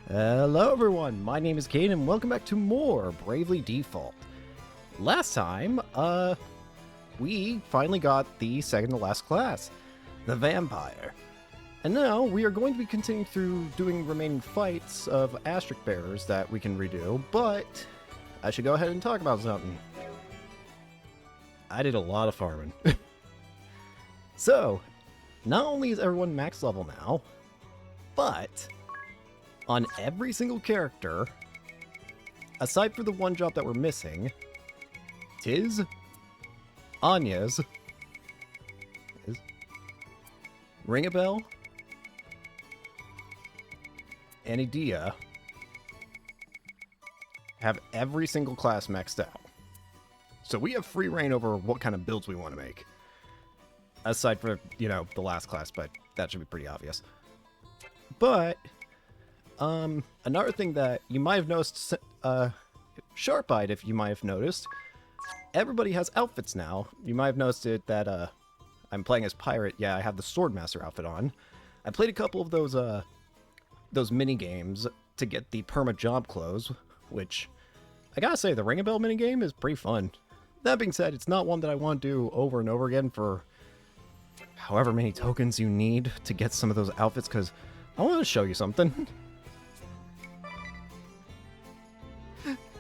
Hello everyone, my name is Caden and welcome back to more Bravely Default. Last time, we finally got the second to last class, the Vampire. And now we are going to be continuing through doing remaining fights of Asterisk Bearers that we can redo, but I should go ahead and talk about something. I did a lot of farming. So, not only is everyone max level now, but on every single character, aside for the one job that we're missing, Tiz, Anya's, Ring a Bell, and Idea have every single class maxed out. So we have free reign over what kind of builds we want to make. Aside for, you know, the last class, but that should be pretty obvious. But another thing that you might have noticed, sharp-eyed if you might have noticed, everybody has outfits now. You might have noticed it that, I'm playing as Pirate. Yeah, I have the Swordmaster outfit on. I played a couple of those mini-games to get the perma job clothes, which, I gotta say, the Ring a Bell minigame is pretty fun. That being said, it's not one that I want to do over and over again for however many tokens you need to get some of those outfits, because I want to show you something.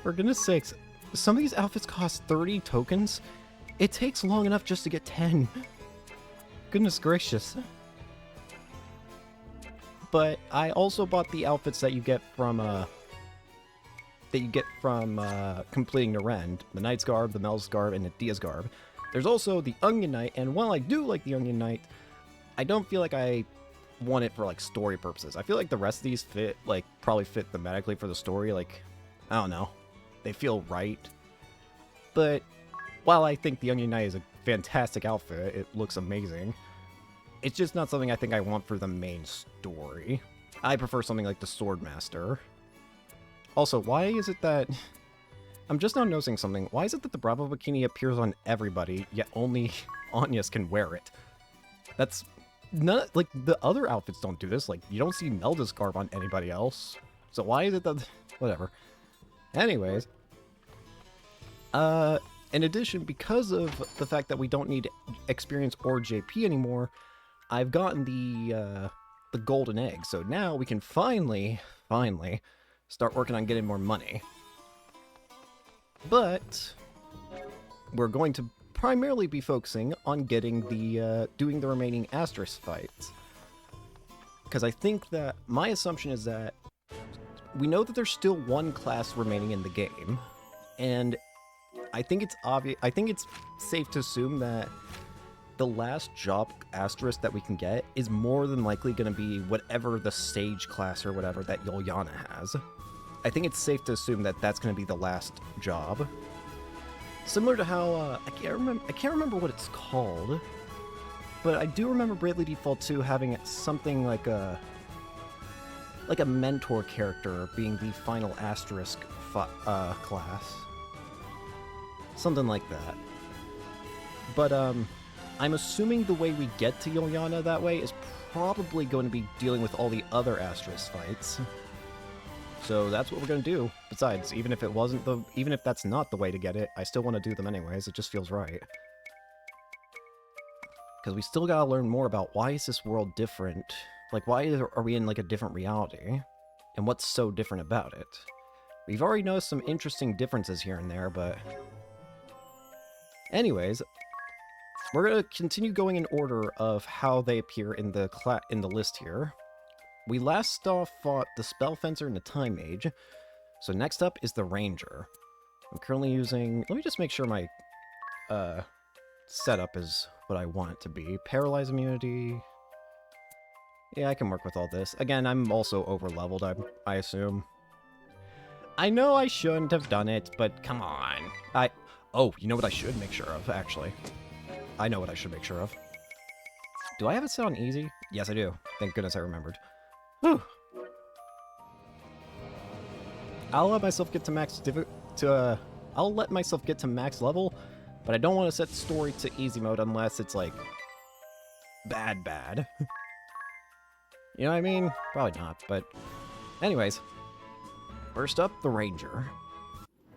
For goodness sakes, some of these outfits cost 30 tokens. It takes long enough just to get 10. Goodness gracious. But I also bought the outfits that you get from completing the Rend. The Knight's Garb, the Mel's Garb, and the Dia's Garb. There's also the Onion Knight, and while I do like the Onion Knight, I don't feel like I want it for, like, story purposes. I feel like the rest of these probably fit thematically for the story, like, I don't know. They feel right. But while I think the Onion Knight is a fantastic outfit, it looks amazing, it's just not something I think I want for the main story. I prefer something like the Swordmaster. Also, why is it that... I'm just now noticing something. Why is it that the Bravo Bikini appears on everybody, yet only Anya's can wear it? That's... None, like, the other outfits don't do this. Like, you don't see Melda's garb on anybody else. So why is it that... Whatever. Anyways. In addition, because of the fact that we don't need experience or JP anymore, I've gotten the golden egg. So now we can finally start working on getting more money. But we're going to primarily be focusing on getting the doing the remaining asterisk fights, because I think that my assumption is that we know that there's still one class remaining in the game, and I think it's obvious. I think it's safe to assume that the last job asterisk that we can get is more than likely going to be whatever the sage class or whatever that Yuliana has. I think it's safe to assume that that's going to be the last job. Similar to how, I can't remember what it's called, but I do remember Bravely Default 2 having something like a mentor character being the final asterisk class. Something like that. But, I'm assuming the way we get to Yuliana that way is probably going to be dealing with all the other asterisk fights. So that's what we're going to do. Besides, even if that's not the way to get it, I still want to do them anyways. It just feels right. Because we still gotta learn more about why is this world different? Like, why are we in, like, a different reality? And what's so different about it? We've already noticed some interesting differences here and there, but... Anyways, we're gonna continue going in order of how they appear in the list here. We last fought the Spell Fencer and the Time Mage, so next up is the Ranger. I'm currently using... Let me just make sure my setup is what I want it to be. Paralyze immunity... Yeah, I can work with all this. Again, I'm also over-leveled, I assume. I know I shouldn't have done it, but come on. Oh, you know what I should make sure of, actually. I know what I should make sure of. Do I have it set on easy? Yes, I do. Thank goodness I remembered. Whew. I'll let myself get to I'll let myself get to max level, but I don't want to set story to easy mode unless it's like bad. You know what I mean? Probably not, but anyways, First up, the Ranger.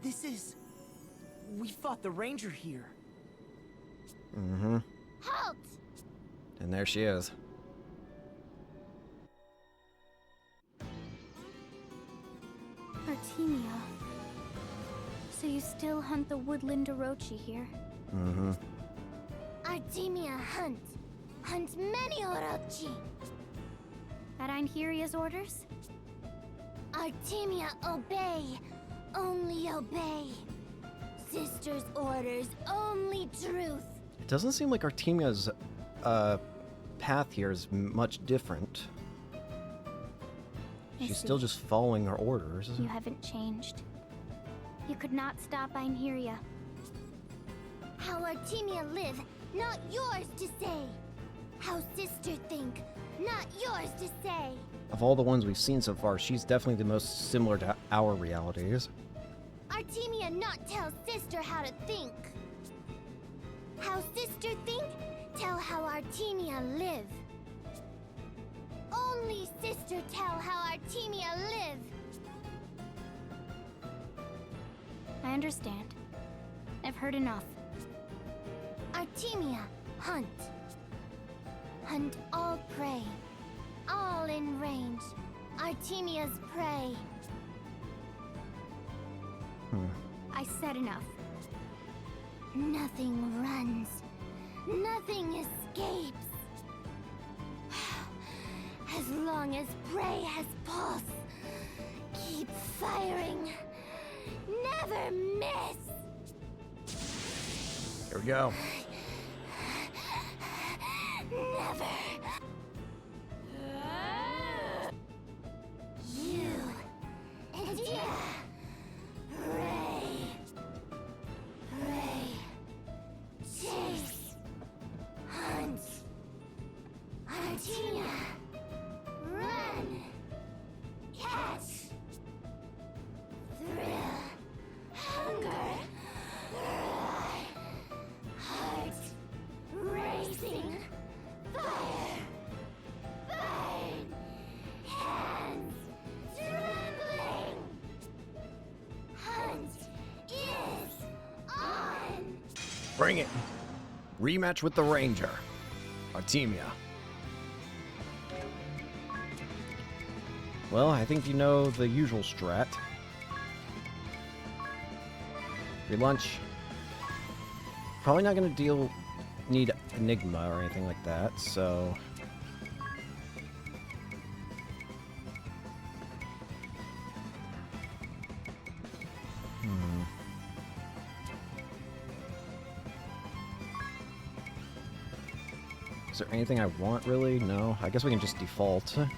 This is... We fought the Ranger here. Mm-hmm. Halt! And there she is. Artemia. So you still hunt the woodland Orochi here? Mm-hmm. Artemia hunt. Hunt many Orochi. At Einheria's orders? Artemia obey. Only obey. Sister's orders, only truth. It doesn't seem like Artemia's path here is much different. She's still just following her orders. You haven't changed. You could not stop Einheria. How Artemia live, not yours to say. How sister think, not yours to say. Of all the ones we've seen so far, she's definitely the most similar to our realities. Artemia not tell sister how to think. How sister think, tell how Artemia live. Only sister tell how Artemia live. I understand. I've heard enough. Artemia, hunt. Hunt all prey. All in range. Artemia's prey. I said enough. Nothing runs. Nothing escapes. As long as prey has pulse, keep firing. Never miss. Here we go. Never. You and Pray. Pray. Chase. Hunt. Artemia. Run. Catch. Thrill. Hunger. Heart. Racing. Fire. Burn. Hands. Trembling. Hunt is on. Bring it. Rematch with the Ranger. Artemia. Well, I think you know the usual strat. Free lunch. Probably not gonna need Enigma or anything like that, so... Is there anything I want, really? No. I guess we can just default. I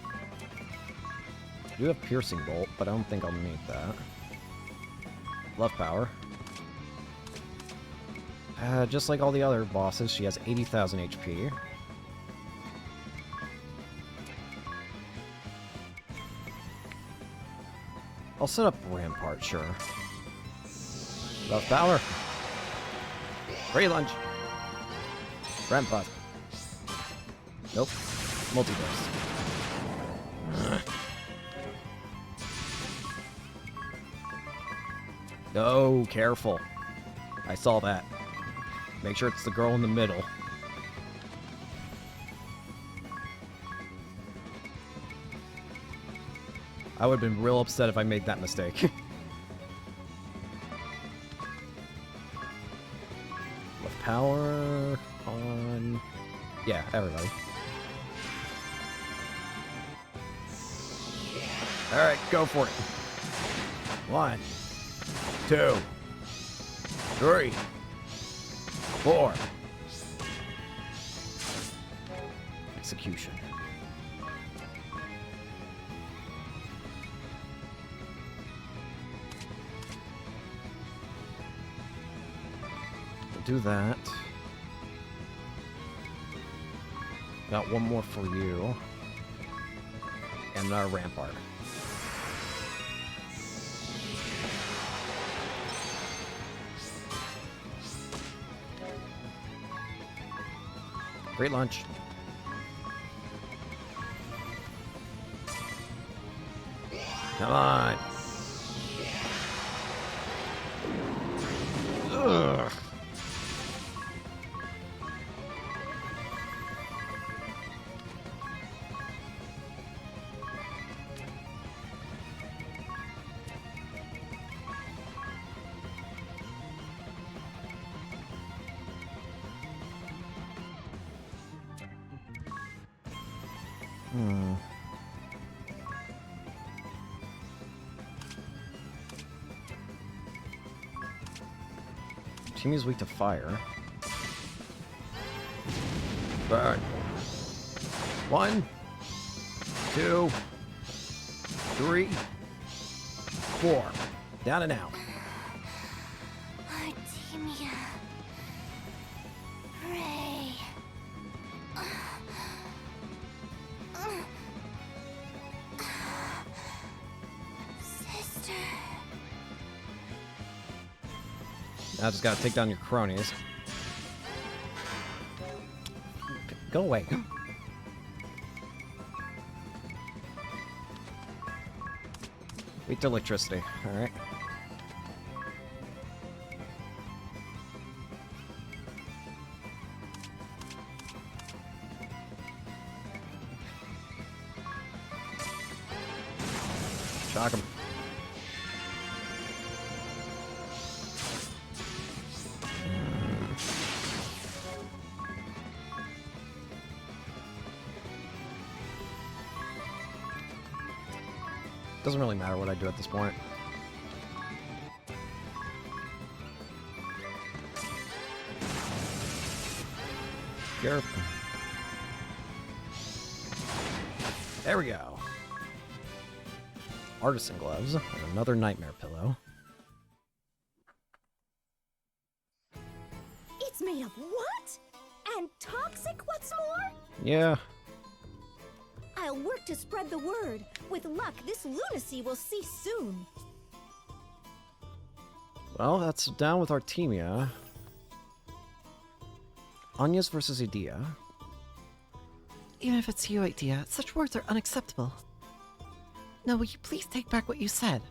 do have Piercing Bolt, but I don't think I'll need that. Love Power. Just like all the other bosses, she has 80,000 HP. I'll set up Rampart, sure. Love Power. Free lunch. Rampart. Nope. Multiverse. Oh, careful. I saw that. Make sure it's the girl in the middle. I would have been real upset if I made that mistake. Love Power on... Yeah, everybody. Alright, go for it. 1, 2, 3, 4. Execution. We'll do that. Got one more for you. And our Rampart. Great lunch. Come on. Ugh. Team is weak to fire. Burn. 1, 2, 3, 4. Down and out. Artemia. Ray. Sister. Now I just gotta take down your cronies. Go away. Weak to electricity. Alright. Shock him. Doesn't really matter what I do at this point. Garp. There we go. Artisan gloves and another nightmare pillow. It's made of what? And toxic, what's more? Yeah. I'll work to spread the word. With luck, this lunacy will cease soon. Well, that's down with Artemia. Anya's versus Idea. Even if it's you, Idea, such words are unacceptable. Now, will you please take back what you said?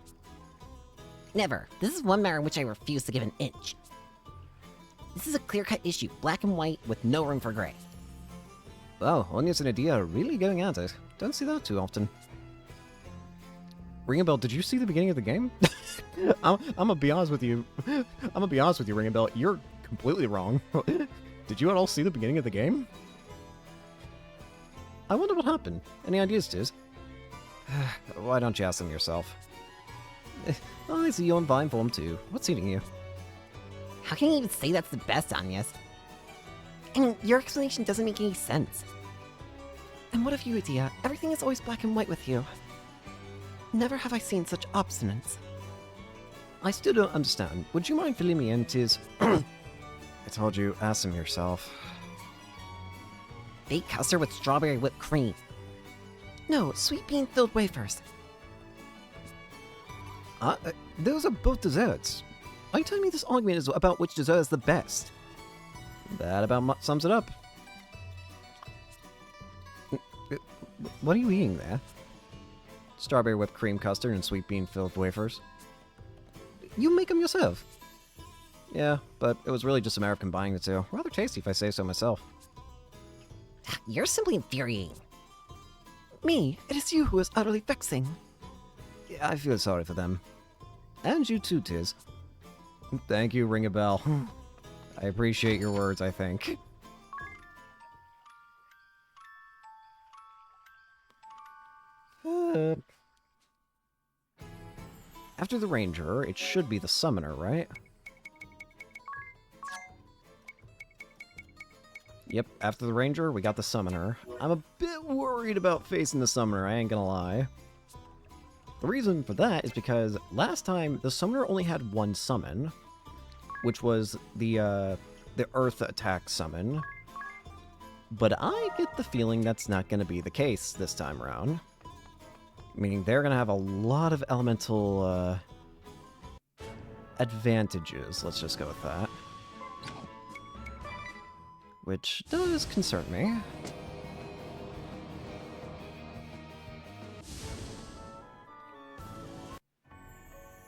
Never. This is one matter in which I refuse to give an inch. This is a clear-cut issue, black and white, with no room for gray. Wow, Anya's and Idea are really going at it. Don't see that too often. Ring a Bell, did you see the beginning of the game? I'm gonna be honest with you. I'm gonna be honest with you, Ring a Bell. You're completely wrong. Did you at all see the beginning of the game? I wonder what happened. Any ideas, Tiz? Why don't you ask them yourself? Oh, I see you on Vine form too. What's eating you? How can you even say that's the best, Agnes? I mean, your explanation doesn't make any sense. And what of you, Idea? Everything is always black and white with you. Never have I seen such obstinance. I still don't understand. Would you mind filling me in, Tiz? I told you, ask them yourself. Baked custard with strawberry whipped cream. No, sweet bean-filled wafers. Those are both desserts. Are you telling me this argument is about which dessert is the best? That about sums it up. What are you eating there? Strawberry whipped cream custard and sweet bean-filled wafers. You make them yourself. Yeah, but it was really just a matter of combining the two. Rather tasty if I say so myself. You're simply infuriating. Me, it is you who is utterly vexing. Yeah, I feel sorry for them. And you too, Tiz. Thank you, Ring a Bell. I appreciate your words, I think. After the Ranger, it should be the Summoner, right? Yep, after the Ranger, we got the Summoner. I'm a bit worried about facing the Summoner, I ain't gonna lie. The reason for that is because last time, the Summoner only had one summon, which was the Earth Attack summon. But I get the feeling that's not gonna be the case this time around. Meaning they're gonna have a lot of elemental, advantages, let's just go with that. Which does concern me.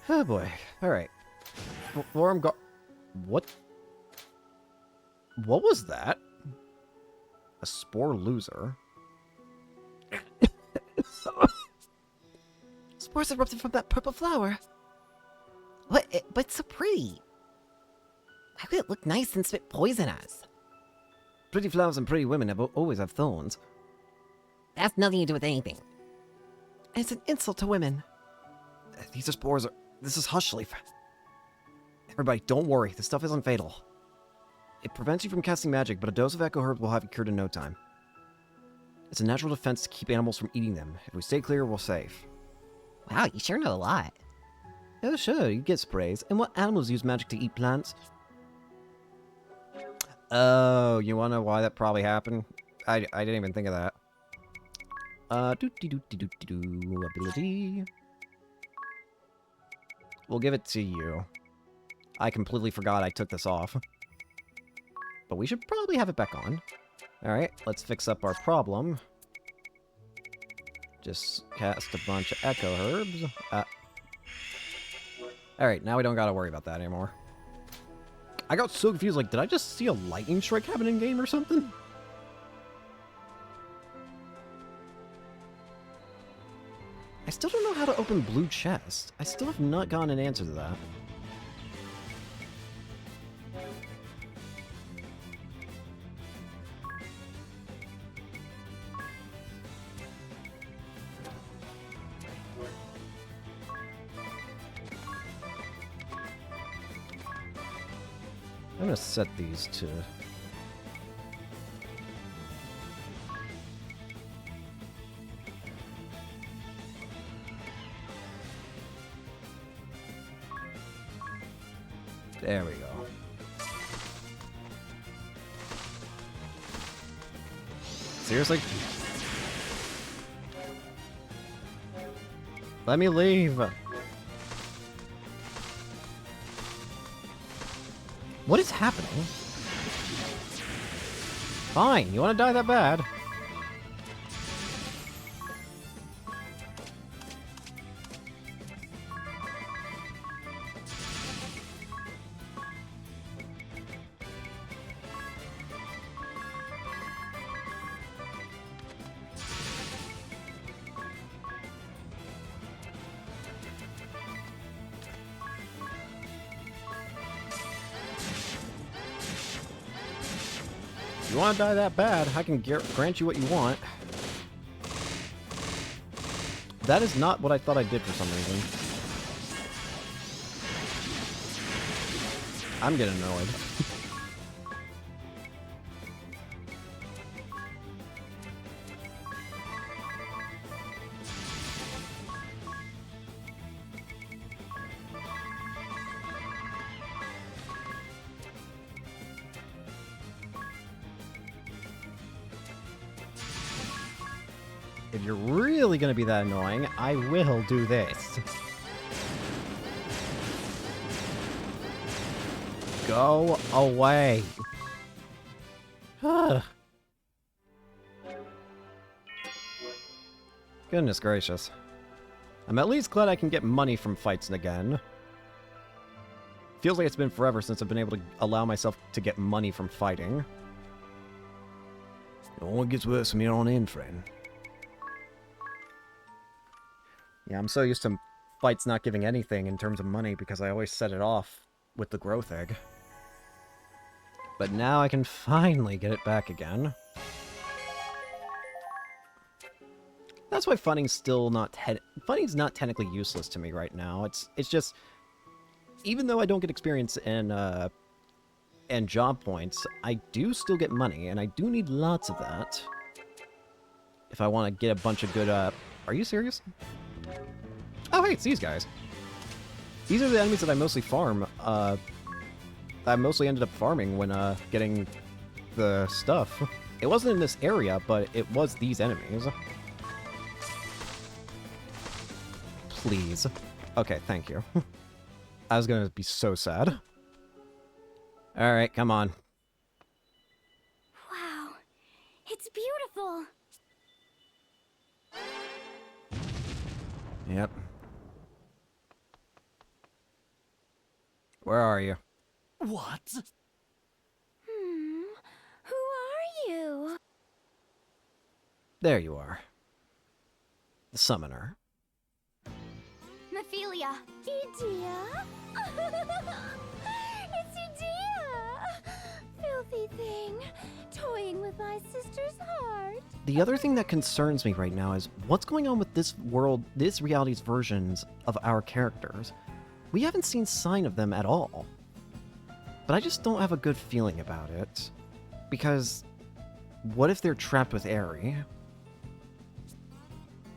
Oh boy. Alright. Form What? What was that? A spore loser? Spores erupted from that purple flower. What? But it's so pretty. Why would it look nice and spit poison at us? Pretty flowers and pretty women always have thorns. That's nothing to do with anything. And it's an insult to women. These are spores. This is hush leaf. Everybody, don't worry. This stuff isn't fatal. It prevents you from casting magic, but a dose of Echo Herb will have you cured in no time. It's a natural defense to keep animals from eating them. If we stay clear, we're safe. Wow, you sure know a lot. Oh, sure, you get sprays. And what animals use magic to eat plants? Oh, you wanna know why that probably happened? I didn't even think of that. Ability. We'll give it to you. I completely forgot I took this off. But we should probably have it back on. Alright, let's fix up our problem. Just cast a bunch of Echo Herbs. Alright, now we don't gotta worry about that anymore. I got so confused, like, did I just see a lightning strike happen in-game or something? I still don't know how to open blue chest. I still have not gotten an answer to that. I'm gonna set these to... There we go. Seriously? Let me leave! What is happening? Fine, you wanna die that bad? If you want to die that bad, I can grant you what you want. That is not what I thought I did for some reason. I'm getting annoyed. If you're really gonna be that annoying, I will do this. Go away. Goodness gracious. I'm at least glad I can get money from fights again. Feels like it's been forever since I've been able to allow myself to get money from fighting. It only gets worse from here on in, friend. Yeah, I'm so used to fights not giving anything in terms of money because I always set it off with the growth egg. But now I can finally get it back again. That's why fighting's still not fighting's not technically useless to me right now. It's just, even though I don't get experience and job points, I do still get money, and I do need lots of that if I want to get a bunch of good. Are you serious? Oh, hey, it's these guys. These are the enemies that I mostly farm. I mostly ended up farming when getting the stuff. It wasn't in this area, but it was these enemies. Please. Okay, thank you. I was gonna be so sad. Alright, come on. Wow, it's beautiful. Yep. Where are you? What? Who are you? There you are. The summoner. Mephilia. Edea? It's Edea! Filthy thing, toying with my sister's heart. The other thing that concerns me right now is what's going on with this world, this reality's versions of our characters. We haven't seen sign of them at all. But I just don't have a good feeling about it. Because what if they're trapped with Aerie?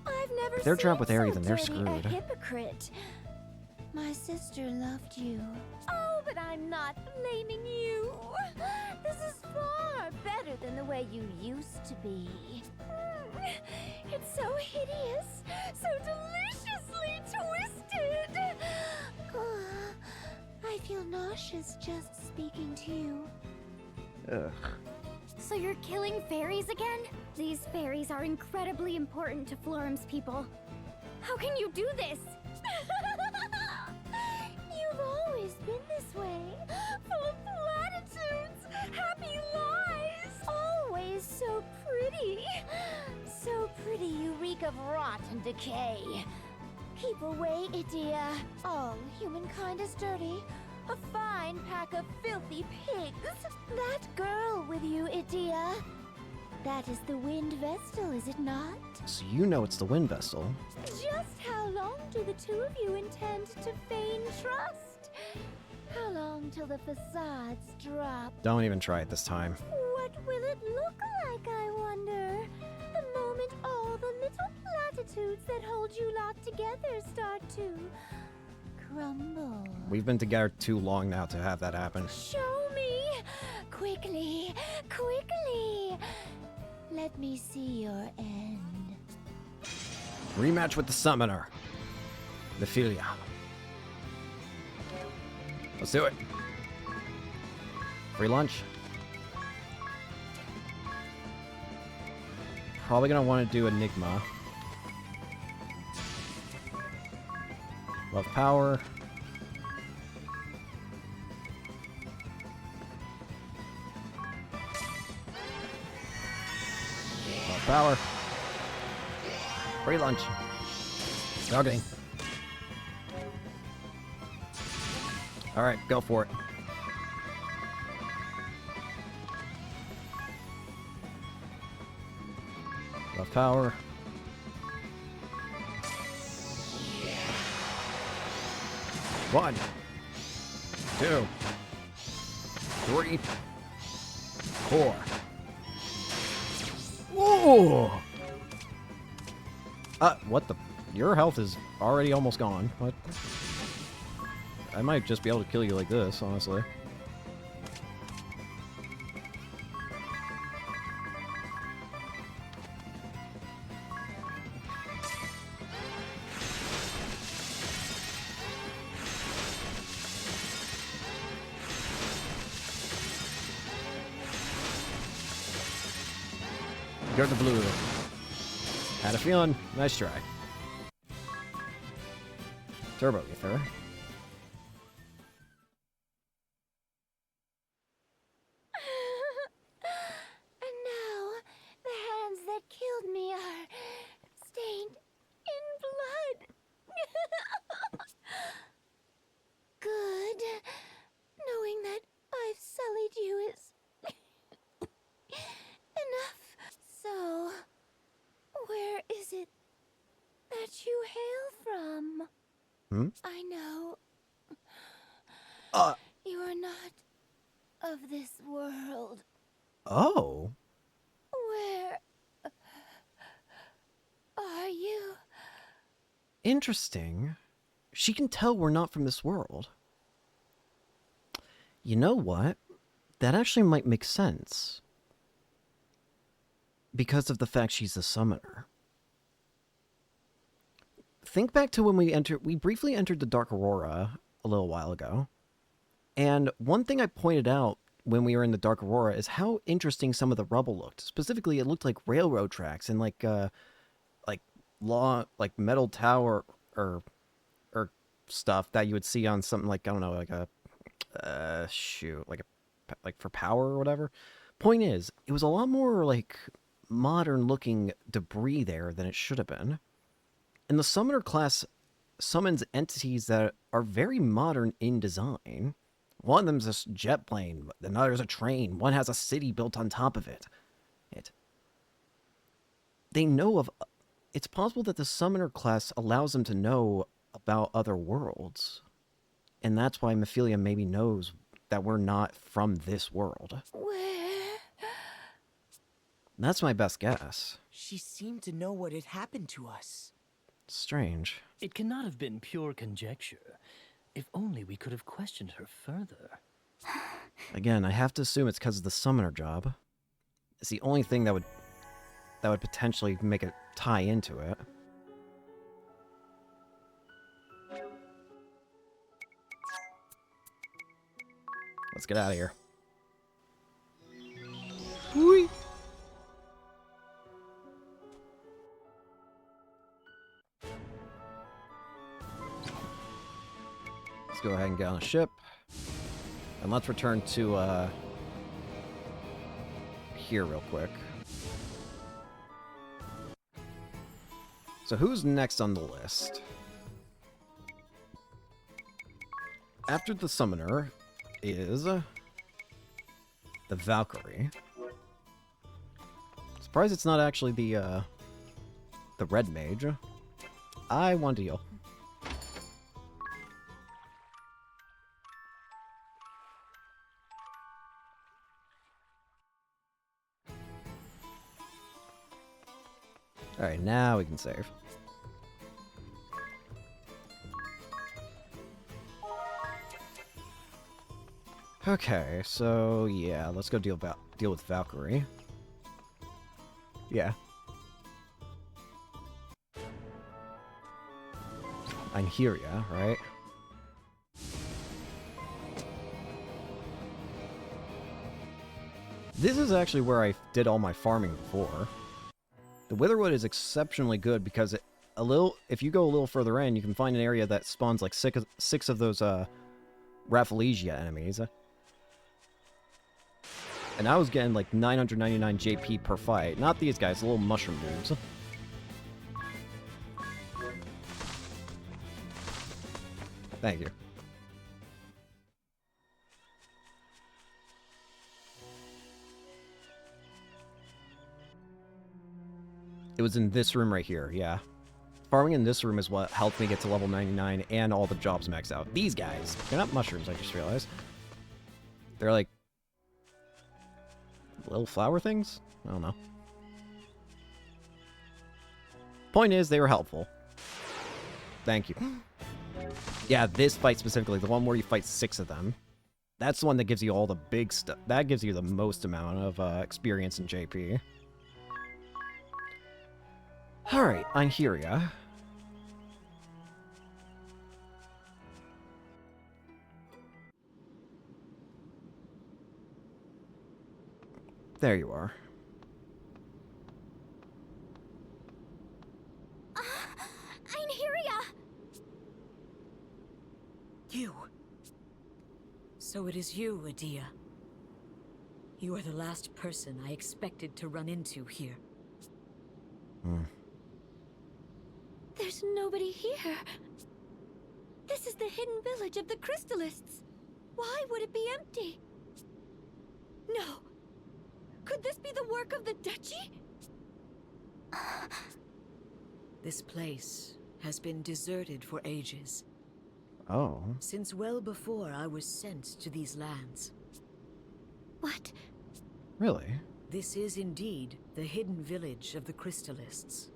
I've never If they're trapped with seen Aerie, so then they're dirty screwed. A hypocrite. My sister loved you. Oh, but I'm not blaming you. This is far better than the way you used to be. It's so hideous, so deliciously twisted. I feel nauseous just speaking to you. Ugh. So you're killing fairies again? These fairies are incredibly important to Florum's people. How can you do this? You've always been this way, full of platitudes, happy lies. Always so pretty. So pretty you reek of rot and decay. Keep away, Edea. All humankind is dirty. A fine pack of filthy pigs. That girl with you, Edea. That is the Wind Vestal, is it not? So you know it's the Wind Vestal. Just how long do the two of you intend to feign trust? How long till the facades drop? Don't even try it this time. What will it look like, I wonder? The moment all the little platitudes that hold you locked together start to crumble. We've been together too long now to have that happen. Show me! Quickly! Quickly! Let me see your end. Rematch with the summoner. Mephilia. Let's do it. Free lunch. Probably gonna want to do Enigma. Love power. Love power. Free lunch. Okay. Alright, go for it. Love power. One, 2, 3, 4. Whoa! What the? Your health is already almost gone. What? I might just be able to kill you like this, honestly. Got the blue. Had a feeling. Nice try. Turbo Ether. And now, the hands that killed me are stained in blood. Good. Knowing that I've sullied you is enough. So, where is it that you hail from? I know. You are not of this world. Oh. Where are you? Interesting. She can tell we're not from this world. You know what? That actually might make sense. Because of the fact she's a summoner. Think back to when we briefly entered the Dark Aurora a little while ago. And one thing I pointed out when we were in the Dark Aurora is how interesting some of the rubble looked. Specifically, it looked like railroad tracks and like metal tower or stuff that you would see on something like, I don't know, like shoot, like for power or whatever. Point is, it was a lot more like modern looking debris there than it should have been. And the summoner class summons entities that are very modern in design. One of them's a jet plane, another's a train, one has a city built on top of it. They know of... It's possible that the summoner class allows them to know about other worlds. And that's why Mephilia maybe knows that we're not from this world. Where? That's my best guess. She seemed to know what had happened to us. Strange. It cannot have been pure conjecture. If only we could have questioned her further. Again, I have to assume it's because of the summoner job. It's the only thing that would potentially make it tie into it. Let's get out of here. Whee! Let's go ahead and get on a ship. And let's return to, here real quick. So who's next on the list? After the summoner is the Valkyrie. Surprised it's not actually the red mage. I want to heal. Alright, now we can save. Okay, so yeah, let's go deal with Valkyrie. Yeah. I'm here, yeah, right? This is actually where I did all my farming before. The Witherwood is exceptionally good because if you go a little further in, you can find an area that spawns like six of those Rafflesia enemies. And I was getting like 999 JP per fight. Not these guys, the little mushroom dudes. Thank you. It was in this room right here, yeah. Farming in this room is what helped me get to level 99 and all the jobs maxed out. These guys, they're not mushrooms, I just realized. They're like little flower things? I don't know. Point is, they were helpful. Thank you. Yeah, this fight specifically, the one where you fight 6 of them. That's the one that gives you all the big stuff. That gives you the most amount of experience in JP. Alright, I'm here, yeah. There you are. Einherja! You. So it is you, Adia. You are the last person I expected to run into here. There's nobody here. This is the hidden village of the Crystallists. Why would it be empty? No. Could this be the work of the Duchy? This place has been deserted for ages, Oh. since well before I was sent to these lands. What? Really? This is indeed the hidden village of the Crystallists.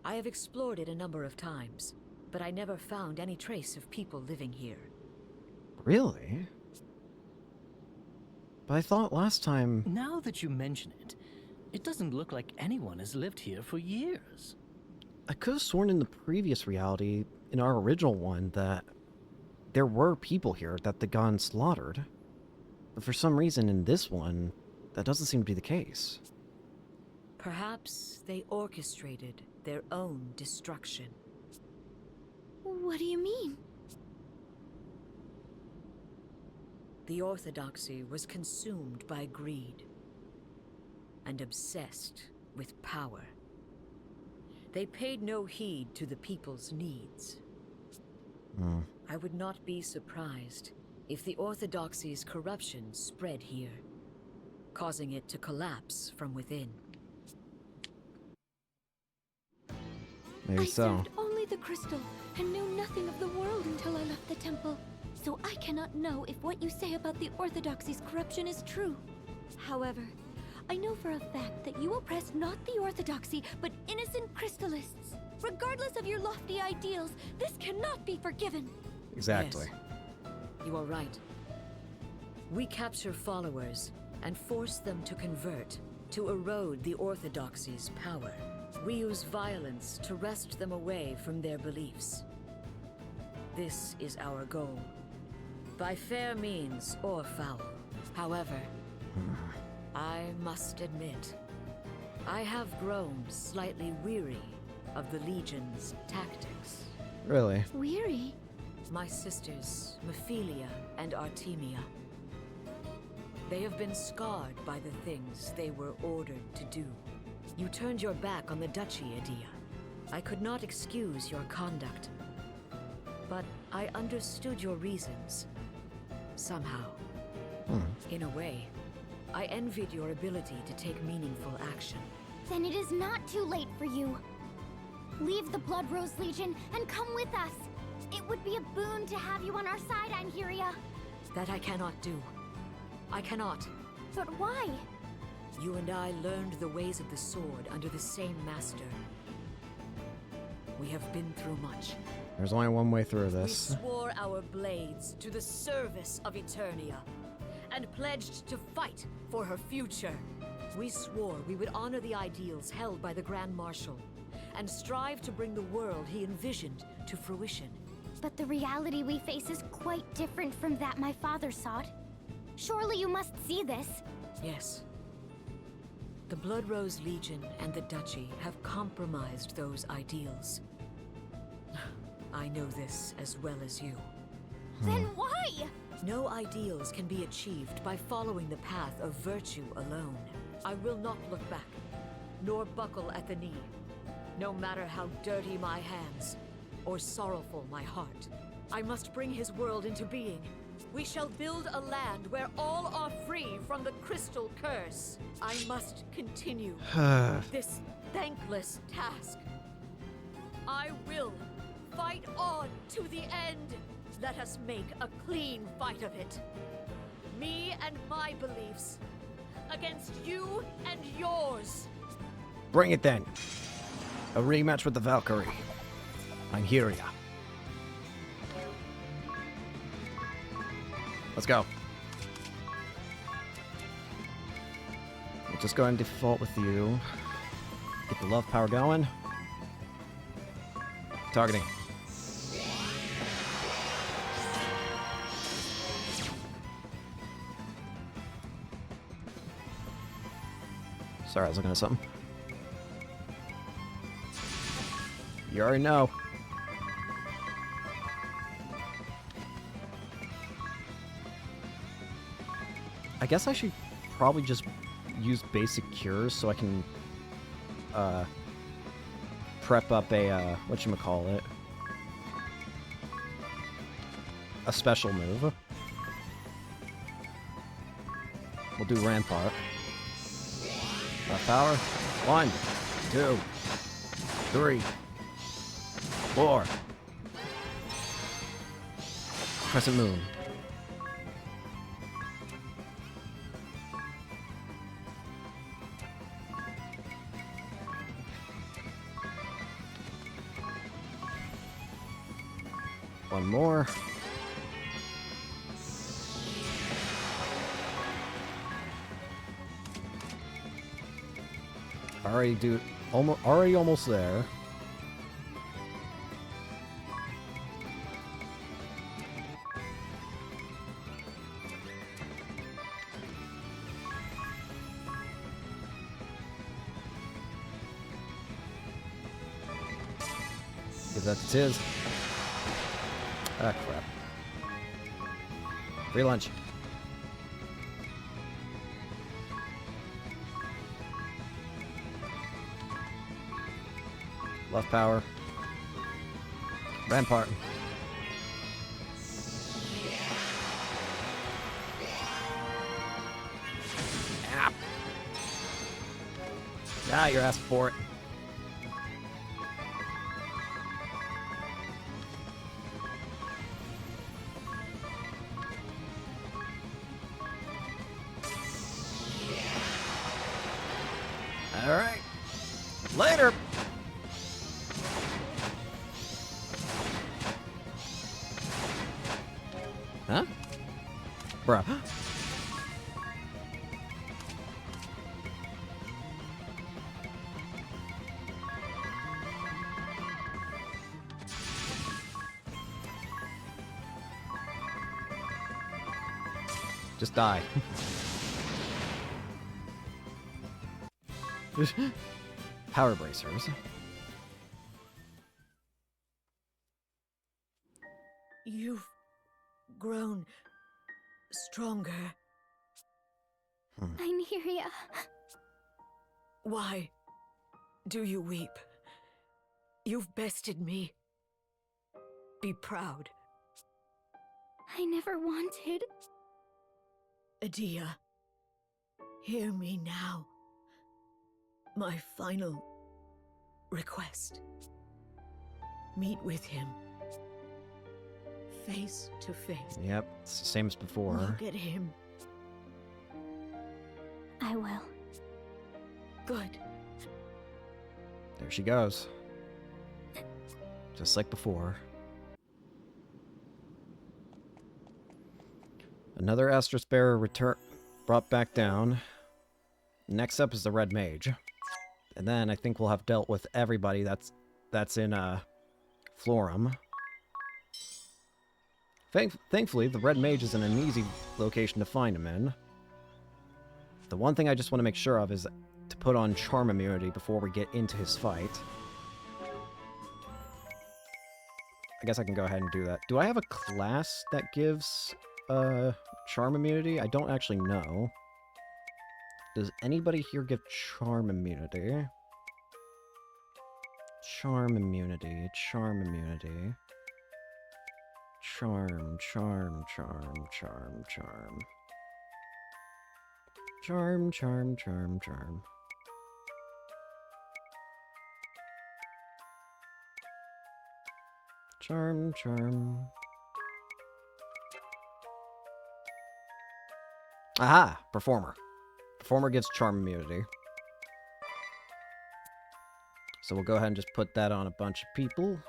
I have explored it a number of times, but I never found any trace of people living here. Really? But I thought last time... Now that you mention it, it doesn't look like anyone has lived here for years. I could have sworn in the previous reality, in our original one, that there were people here that the Gon slaughtered. But for some reason in this one, that doesn't seem to be the case. Perhaps they orchestrated their own destruction. What do you mean? The Orthodoxy was consumed by greed and obsessed with power. They paid no heed to the people's needs. I would not be surprised if the Orthodoxy's corruption spread here, causing it to collapse from within. Maybe I so. served only the crystal and knew nothing of the world until I left the temple. So I cannot know if what you say about the Orthodoxy's corruption is true. However, I know for a fact that you oppress not the Orthodoxy, but innocent crystallists. Regardless of your lofty ideals, this cannot be forgiven. Exactly. Yes, you are right. We capture followers and force them to convert, to erode the Orthodoxy's power. We use violence to wrest them away from their beliefs. This is our goal, by fair means or foul. However, I must admit, I have grown slightly weary of the Legion's tactics. Really? Weary? My sisters, Mephilia and Artemia. They have been scarred by the things they were ordered to do. You turned your back on the Duchy, Adia. I could not excuse your conduct, but I understood your reasons. Somehow. In a way, I envied your ability to take meaningful action. Then it is not too late for you. Leave the Blood Rose Legion and come with us. It would be a boon to have you on our side, Einherja. That I cannot do. I cannot. But why? You and I learned the ways of the sword under the same master. We have been through much. There's only one way through We this. swore our blades to the service of Eternia, and pledged to fight for her future. We swore we would honor the ideals held by the Grand Marshal, and strive to bring the world he envisioned to fruition. But the reality we face is quite different from that my father sought. Surely you must see this. Yes. The Blood Rose Legion and the Duchy have compromised those ideals. I know this as well as you. Then why? No ideals can be achieved by following the path of virtue alone. I will not look back, nor buckle at the knee, no matter how dirty my hands or sorrowful my heart. I must bring his world into being. We shall build a land where all are free from the crystal curse. I must continue this thankless task. I will fight on to the end. Let us make a clean fight of it. Me and my beliefs against you and yours. Bring it then. A rematch with the Valkyrie. Einherja. Let's go. We'll just go ahead and default with you. Get the love power going. Targeting. Sorry, I was looking at something. You already know. I guess I should probably just use basic cures so I can prep up a whatchamacallit, a special move. We'll do Rampart. Power. 1, 2, 3, 4. Crescent Moon. One more. Already almost there. Give that to Tiz. Ah, crap. Free lunch. Fluff power. Rampart. Ah. Ah, you're asking for it. All right. Later. Huh? Bruh. Just die. Power bracers. You've grown stronger. Nymeria. Why do you weep? You've bested me. Be proud. I never wanted. Adia, hear me now. My final request. Meet with him. Face to face. Yep, it's the same as before. Look at him. I will. Good. There she goes. Just like before. Another Astrus Bearer brought back down. Next up is the Red Mage. And then I think we'll have dealt with everybody that's in Florum. Thankfully, the Red Mage is in an easy location to find him in. The one thing I just want to make sure of is to put on Charm Immunity before we get into his fight. I guess I can go ahead and do that. Do I have a class that gives Charm Immunity? I don't actually know. Does anybody here give Charm Immunity? Charm Immunity, Charm Immunity. Charm, charm, charm, charm, charm. Charm, charm, charm, charm. Charm, charm. Aha! Performer. Performer gets Charm Immunity. So we'll go ahead and just put that on a bunch of people.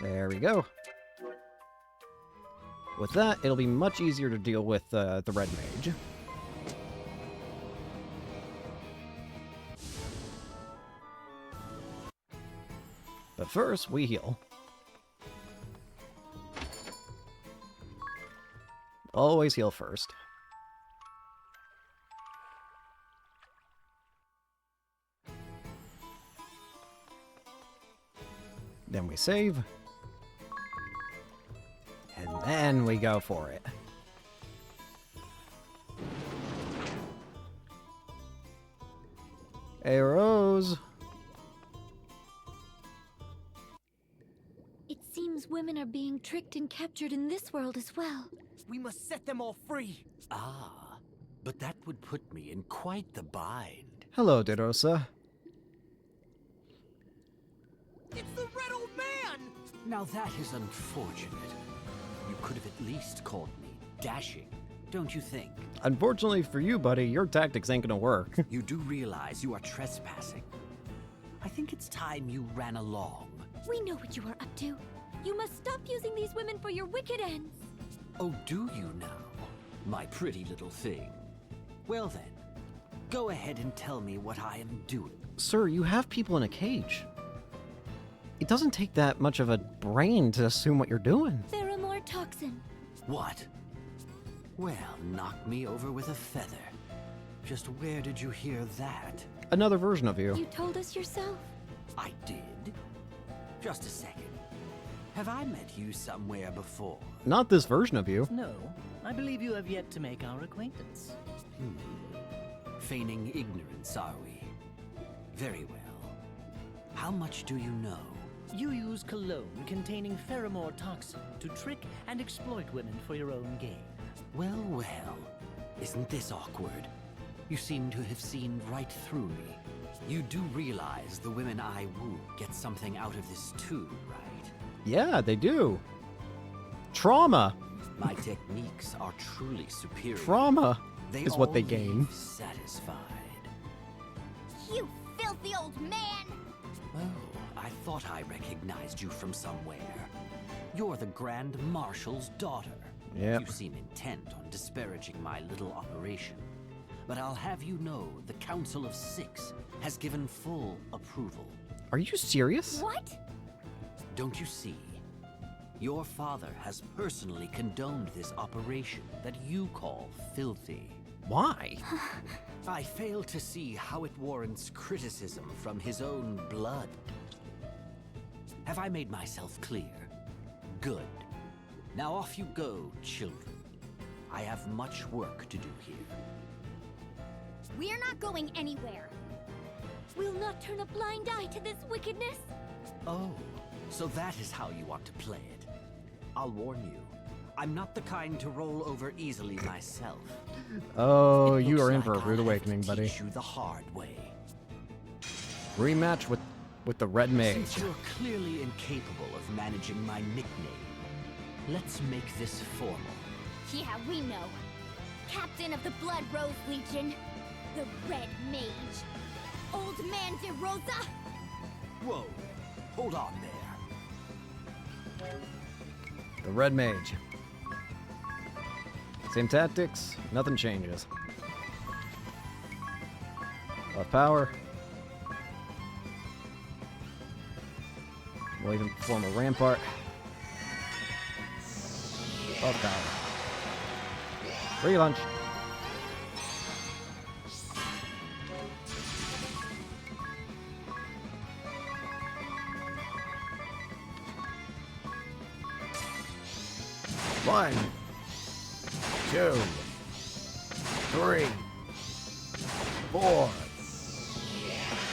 There we go. With that, it'll be much easier to deal with the Red Mage. But first, we heal. Always heal first. Then we save. And then we go for it. Hey, Rose. It seems women are being tricked and captured in this world as well. We must set them all free. Ah, but that would put me in quite the bind. Hello, DeRosa. It's the Red Old Man! Now that is unfortunate. You could have at least called me dashing, don't you think? Unfortunately for you, buddy, your tactics ain't gonna work. You do realize you are trespassing. I think it's time you ran along. We know what you are up to. You must stop using these women for your wicked ends. Oh, do you now? My pretty little thing. Well then, go ahead and tell me what I am doing. Sir, you have people in a cage. It doesn't take that much of a brain to assume what you're doing. Pheromore toxin. What? Well, knock me over with a feather. Just where did you hear that? Another version of you. You told us yourself. I did? Just a second. Have I met you somewhere before? Not this version of you. No, I believe you have yet to make our acquaintance. Feigning ignorance, are we? Very well. How much do you know? You use cologne containing pheromone toxin to trick and exploit women for your own gain. Well, well. Isn't this awkward? You seem to have seen right through me. You do realize the women I woo get something out of this too, right? Yeah, they do. Trauma. My techniques are truly superior. Trauma They is what all they gain. leave satisfied. You filthy old man! Oh, I thought I recognized you from somewhere. You're the Grand Marshal's daughter. Yep. You seem intent on disparaging my little operation. But I'll have you know the Council of Six has given full approval. Are you serious? What? Don't you see? Your father has personally condoned this operation that you call filthy. Why? I fail to see how it warrants criticism from his own blood. Have I made myself clear? Good. Now off you go, children. I have much work to do here. We're not going anywhere. We'll not turn a blind eye to this wickedness. Oh, so that is how you want to play it. I'll warn you, I'm not the kind to roll over easily myself. Oh, It you looks are in like for a I'll rude have to awakening, buddy. teach you the hard way. Rematch with the Red Mage. Since you're clearly incapable of managing my nickname, let's make this formal. Yeah, we know. Captain of the Blood Rose Legion, the Red Mage. Old Man De Rosa? Whoa, hold on there. The Red Mage. Same tactics, nothing changes. Love power. We'll even form a rampart. Love power. Free lunch. One, 2, 3, 4.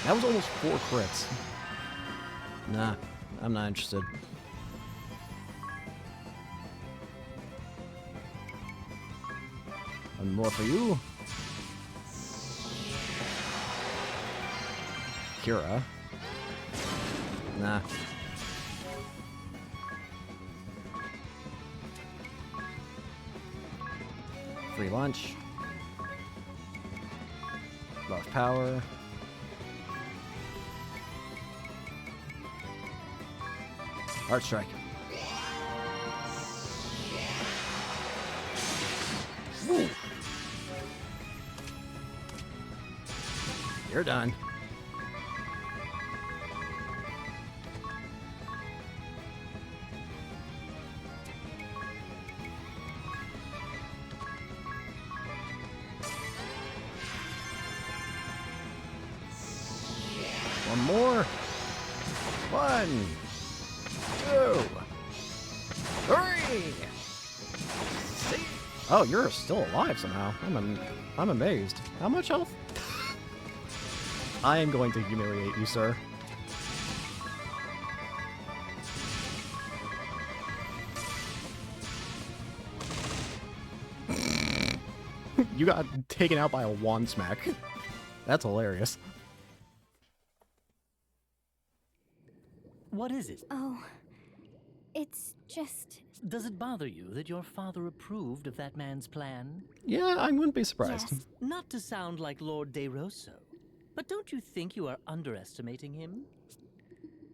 That was almost 4 crits. Nah, I'm not interested. One more for you. Kira. Nah. Free lunch. Love power. Heart strike. Woo. You're done. One more. 1, 2, 3. See? Oh, you're still alive somehow. I'm amazed. How much health? I am going to humiliate you, sir. You got taken out by a wand smack. That's hilarious. What is it? Oh, it's just... Does it bother you that your father approved of that man's plan? Yeah, I wouldn't be surprised. Yes. Not to sound like Lord De Rosso, but don't you think you are underestimating him?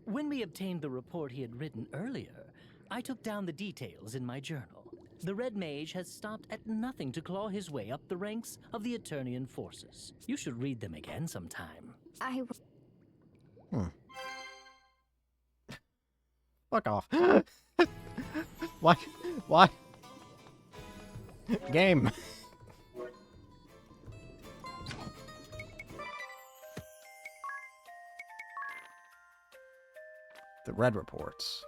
When we obtained the report he had written earlier, I took down the details in my journal. The Red Mage has stopped at nothing to claw his way up the ranks of the Eternian forces. You should read them again sometime. Fuck off. Why? Why? Game. The red reports.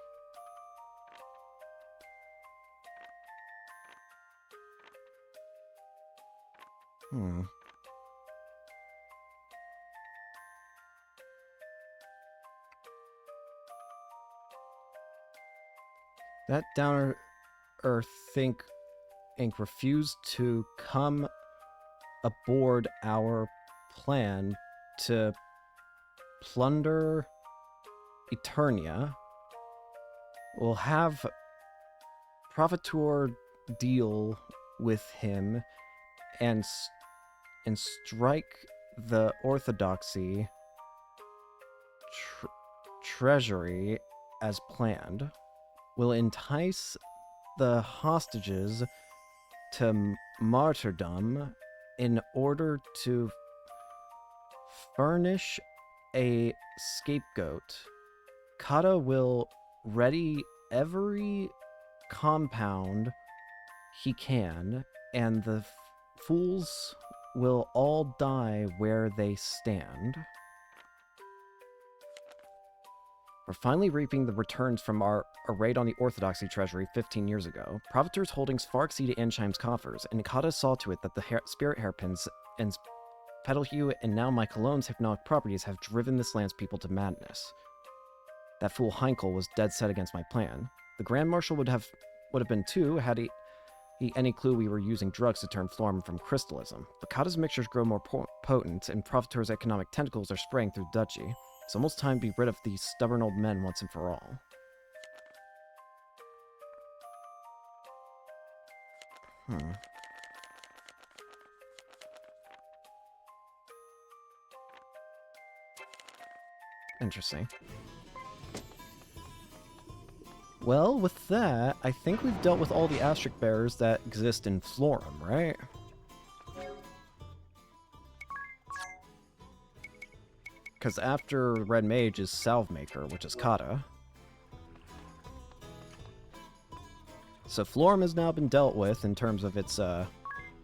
Hmm. That Downer Earth Inc. refused to come aboard our plan to plunder Eternia. We'll have Profitor deal with him and strike the Orthodoxy treasury as planned. We'll entice the hostages to martyrdom in order to furnish a scapegoat. Kata will ready every compound he can, and the fools will all die where they stand. We're finally reaping the returns from our raid on the Orthodoxy treasury 15 years ago. Profitor's holdings far exceeded Ansheim's coffers, and Kata saw to it that the spirit hairpins and Petalhue and now my cologne's hypnotic properties have driven this land's people to madness. That fool Heinkel was dead set against my plan. The Grand Marshal would have been too, had he any clue we were using drugs to turn Florum from crystalism. But Kata's mixtures grow more potent, and Profitor's economic tentacles are spraying through Duchy. It's almost time to be rid of these stubborn old men once and for all. Interesting. Well, with that, I think we've dealt with all the asterisk bearers that exist in Florum, right? Because after Red Mage is Salvemaker, which is Kata. So Florum has now been dealt with in terms of its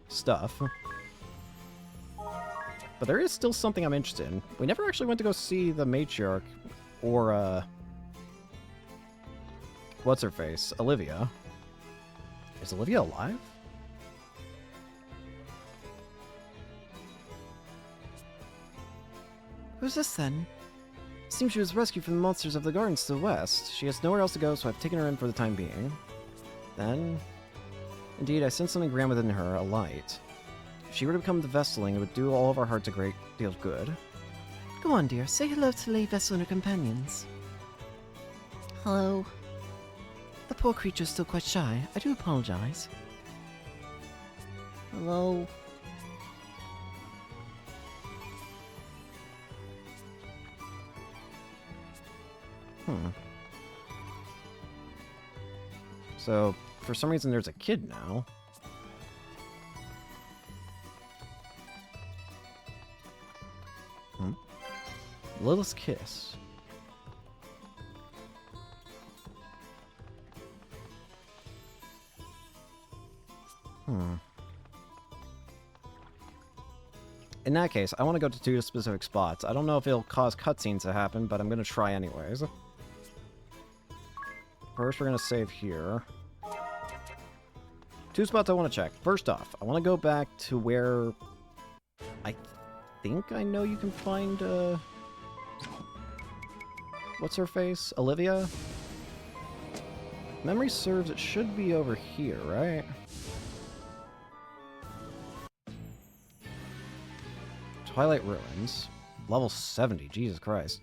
stuff. But there is still something I'm interested in. We never actually went to go see the Matriarch or what's-her-face? Olivia. Is Olivia alive? Who's this then? Seems she was rescued from the monsters of the gardens to the west. She has nowhere else to go, so I've taken her in for the time being. Then, indeed, I sense something grand within her, a light. If she were to become the Vestaling, it would do all of our hearts a great deal of good. Go on, dear. Say hello to Lady Vestal and her companions. Hello. The poor creature's still quite shy. I do apologize. Hello. So, for some reason, there's a kid now. Lilith's Kiss. In that case, I want to go to 2 specific spots. I don't know if it'll cause cutscenes to happen, but I'm going to try anyways. First, we're going to save here. 2 spots I want to check. First off, I want to go back to where I think I know you can find, what's her face? Olivia? Memory serves, it should be over here, right? Twilight Ruins. Level 70, Jesus Christ.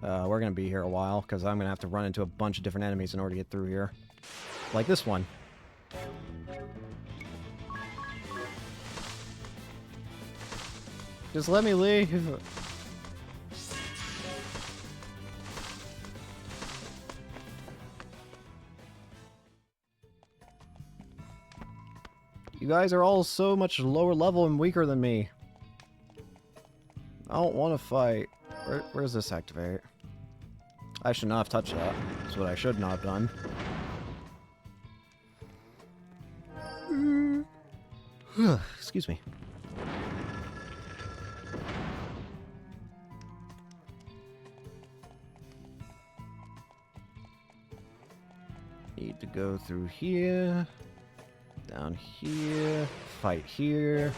We're gonna be here a while, because I'm gonna have to run into a bunch of different enemies in order to get through here. Like this one. Just let me leave. You guys are all so much lower level and weaker than me. I don't want to fight. Where's this activate? I should not have touched that. That's what I should not have done. Excuse me. Need to go through here. Down here. Fight here.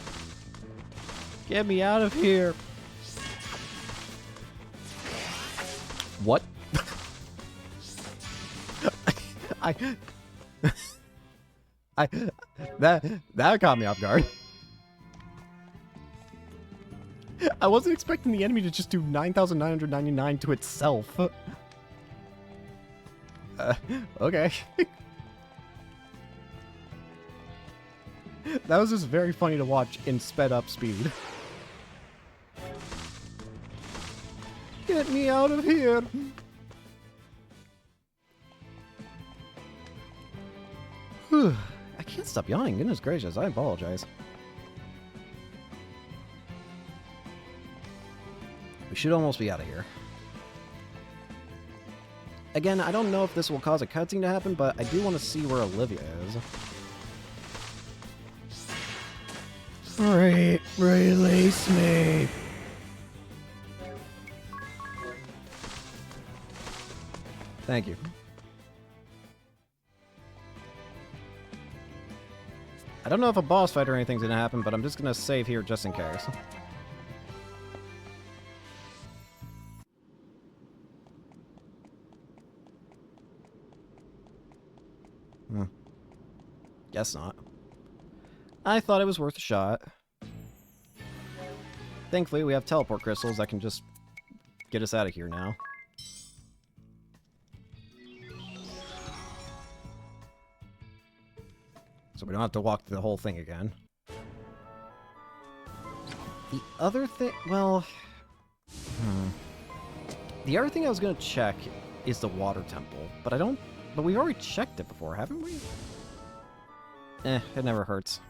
Get me out of here. What? That caught me off guard. I wasn't expecting the enemy to just do 9,999 to itself. Okay. That was just very funny to watch in sped up speed. Get me out of here! Whew. I can't stop yawning, goodness gracious, I apologize. We should almost be out of here. Again, I don't know if this will cause a cutscene to happen, but I do want to see where Olivia is. Release me! Thank you. I don't know if a boss fight or anything's gonna happen, but I'm just gonna save here just in case. Guess not. I thought it was worth a shot. Thankfully, we have teleport crystals that can just get us out of here now. So we don't have to walk through the whole thing again. The other thing... Well... The other thing I was going to check is the water temple. But I don't... But we already checked it before, haven't we? It never hurts.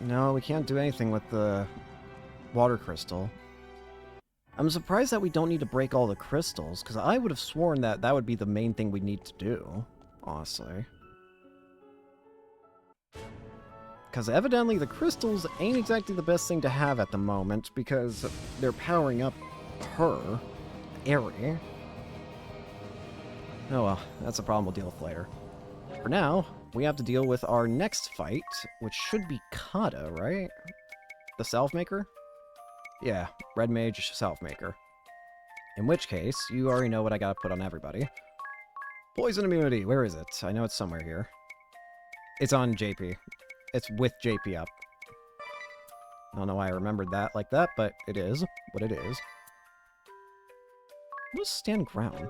No, we can't do anything with the water crystal. I'm surprised that we don't need to break all the crystals, because I would have sworn that that would be the main thing we need to do, honestly. Because evidently the crystals ain't exactly the best thing to have at the moment, because they're powering up her, Eri. Oh well, that's a problem we'll deal with later. For now, we have to deal with our next fight, which should be Kata, right? The Self-Maker? Yeah, Red Mage Self-Maker. In which case, you already know what I gotta put on everybody. Poison immunity, where is it? I know it's somewhere here. It's on JP. It's with JP up. I don't know why I remembered that like that, but it is what it is. We'll just stand ground.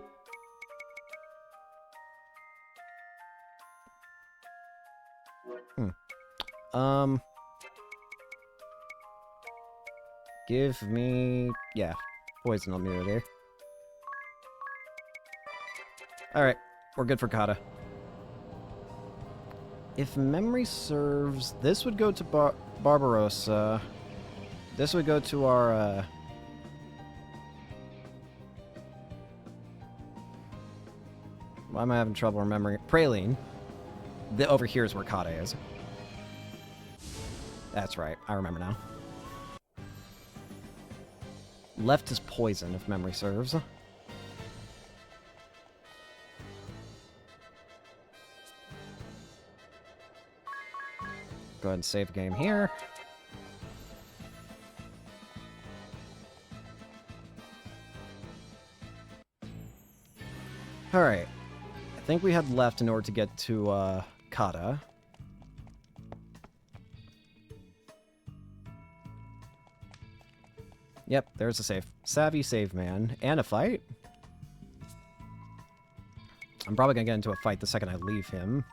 Give me... yeah, poison immunity. Alright, we're good for Kata. If memory serves, this would go to Barbarossa. This would go to our, why am I having trouble remembering it? Praline. Over here is where Kata is. That's right, I remember now. Left is poison, if memory serves. Go ahead and save game here. Alright. I think we had left in order to get to, Kata. Yep, there's a save. Savvy save man. And a fight? I'm probably gonna get into a fight the second I leave him.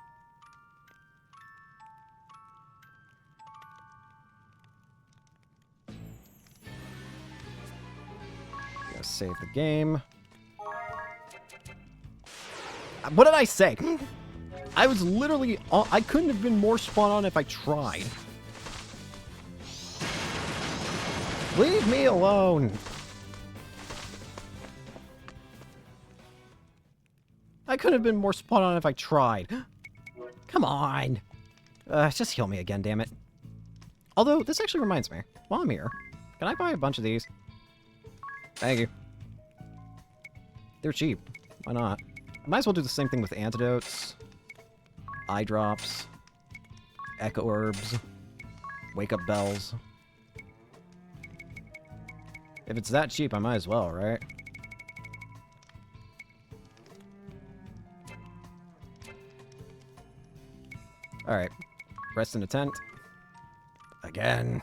Gonna save the game. What did I say? I was literally... I couldn't have been more spot on if I tried. Leave me alone! I could have been more spot on if I tried. Come on! Just heal me again, damn it. Although, this actually reminds me. While I'm here, can I buy a bunch of these? Thank you. They're cheap. Why not? Might as well do the same thing with antidotes, eye drops, echo herbs, wake up bells. If it's that cheap, I might as well, right? Alright. Rest in a tent. Again.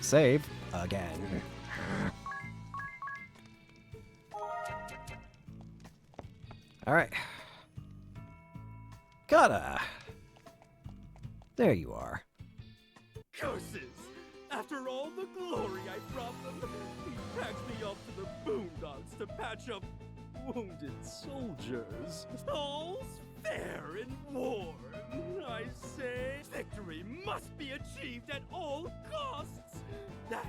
Save. Again. Alright. Gotta. There you are. Curses! After all the glory I brought them, he packs me off to the boondocks to patch up wounded soldiers. All's fair in war, I say. Victory must be achieved at all costs. That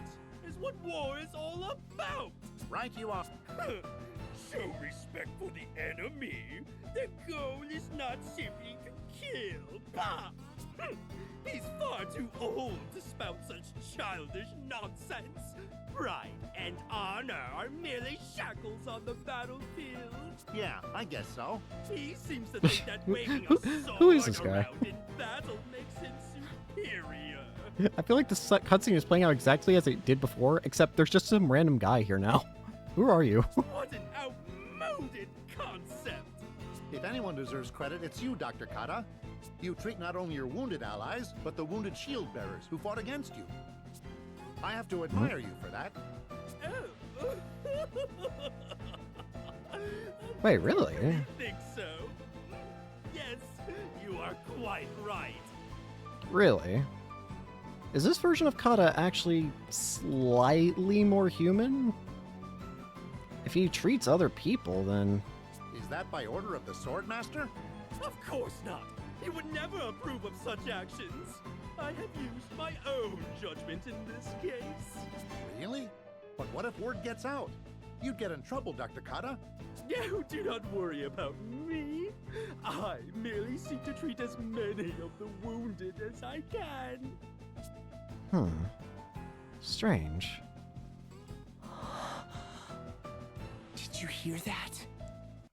is what war is all about. Right you are. Show respect for the enemy. The goal is not simply to kill. Bah! He's far too old to spout such childish nonsense. Pride and honor are merely shackles on the battlefield. Yeah, I guess so. He seems to think that waving a sword Who is this guy? around in battle makes him superior. I feel like this cutscene is playing out exactly as it did before, except there's just some random guy here now. Who are you? What an outmoded concept! If anyone deserves credit, it's you, Dr. Kata. You treat not only your wounded allies, but the wounded shield bearers who fought against you. I have to admire you for that. Wait, really? I think so. Yes, you are quite right. Really? Is this version of Kata actually slightly more human? If he treats other people, then... Is that by order of the Swordmaster? Of course not. He would never approve of such actions. I have used my own judgment in this case. Really? But what if word gets out? You'd get in trouble, Dr. Kata. You do not worry about me. I merely seek to treat as many of the wounded as I can. Strange. Did you hear that?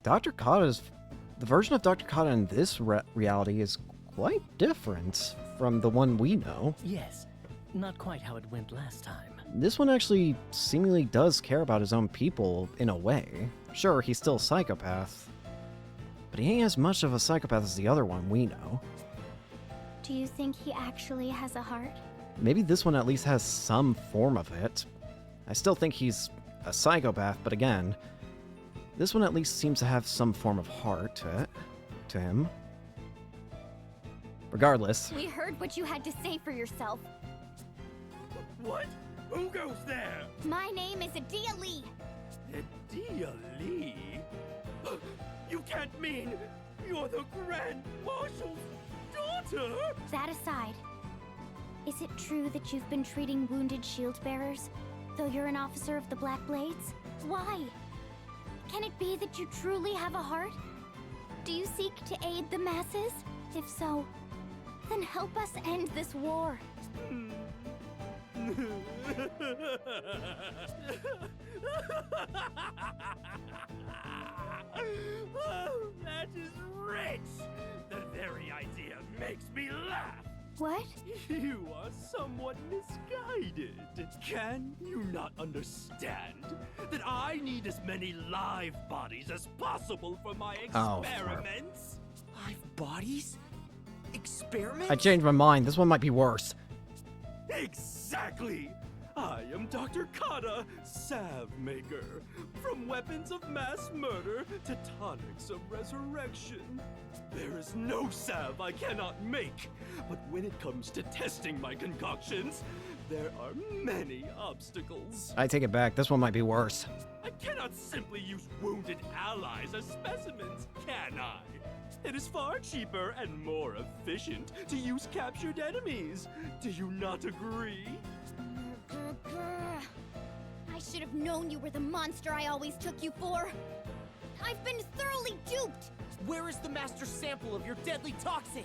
Dr. Kata's... The version of Dr. Kata in this reality is quite different from the one we know. Yes, not quite how it went last time. This one actually seemingly does care about his own people in a way. Sure, he's still a psychopath, but he ain't as much of a psychopath as the other one we know. Do you think he actually has a heart? Maybe this one at least has some form of it. I still think he's a psychopath, but again, this one at least seems to have some form of heart to him. Regardless. We heard what you had to say for yourself. What? Who goes there? My name is Adia Lee. Adia Lee? You can't mean you're the Grand Marshal's daughter? That aside, is it true that you've been treating wounded shield bearers, though you're an officer of the Black Blades? Why? Can it be that you truly have a heart? Do you seek to aid the masses? If so, then help us end this war. Oh, that is rich! The very idea makes me laugh! What? You are somewhat misguided. Can you not understand that I need as many live bodies as possible for my experiments? Live bodies? Experiments? I changed my mind. This one might be worse. Exactly! I am Dr. Kata, salve maker. From weapons of mass murder to tonics of resurrection. There is no salve I cannot make. But when it comes to testing my concoctions, there are many obstacles. I take it back. This one might be worse. I cannot simply use wounded allies as specimens, can I? It is far cheaper and more efficient to use captured enemies. Do you not agree? I should have known you were the monster I always took you for. I've been thoroughly duped! Where is the master sample of your deadly toxin?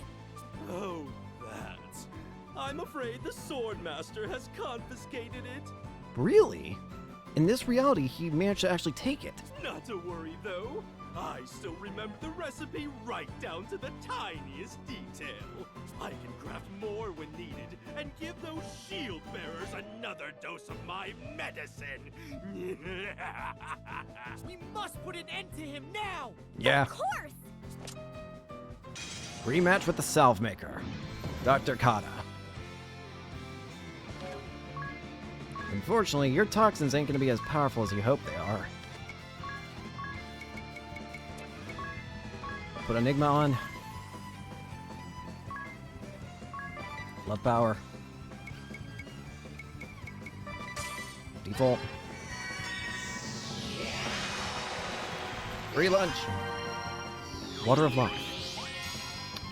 Oh, that. I'm afraid the Sword Master has confiscated it. Really? In this reality, he managed to actually take it. Not to worry, though. I still remember the recipe right down to the tiniest detail. I can craft more when needed and give those shield bearers another dose of my medicine. We must put an end to him now! Yeah. Of course! Rematch with the Salve Maker, Dr. Kata. Unfortunately, your toxins ain't gonna be as powerful as you hope they are. Put Enigma on. Love power. Default. Free lunch. Water of life.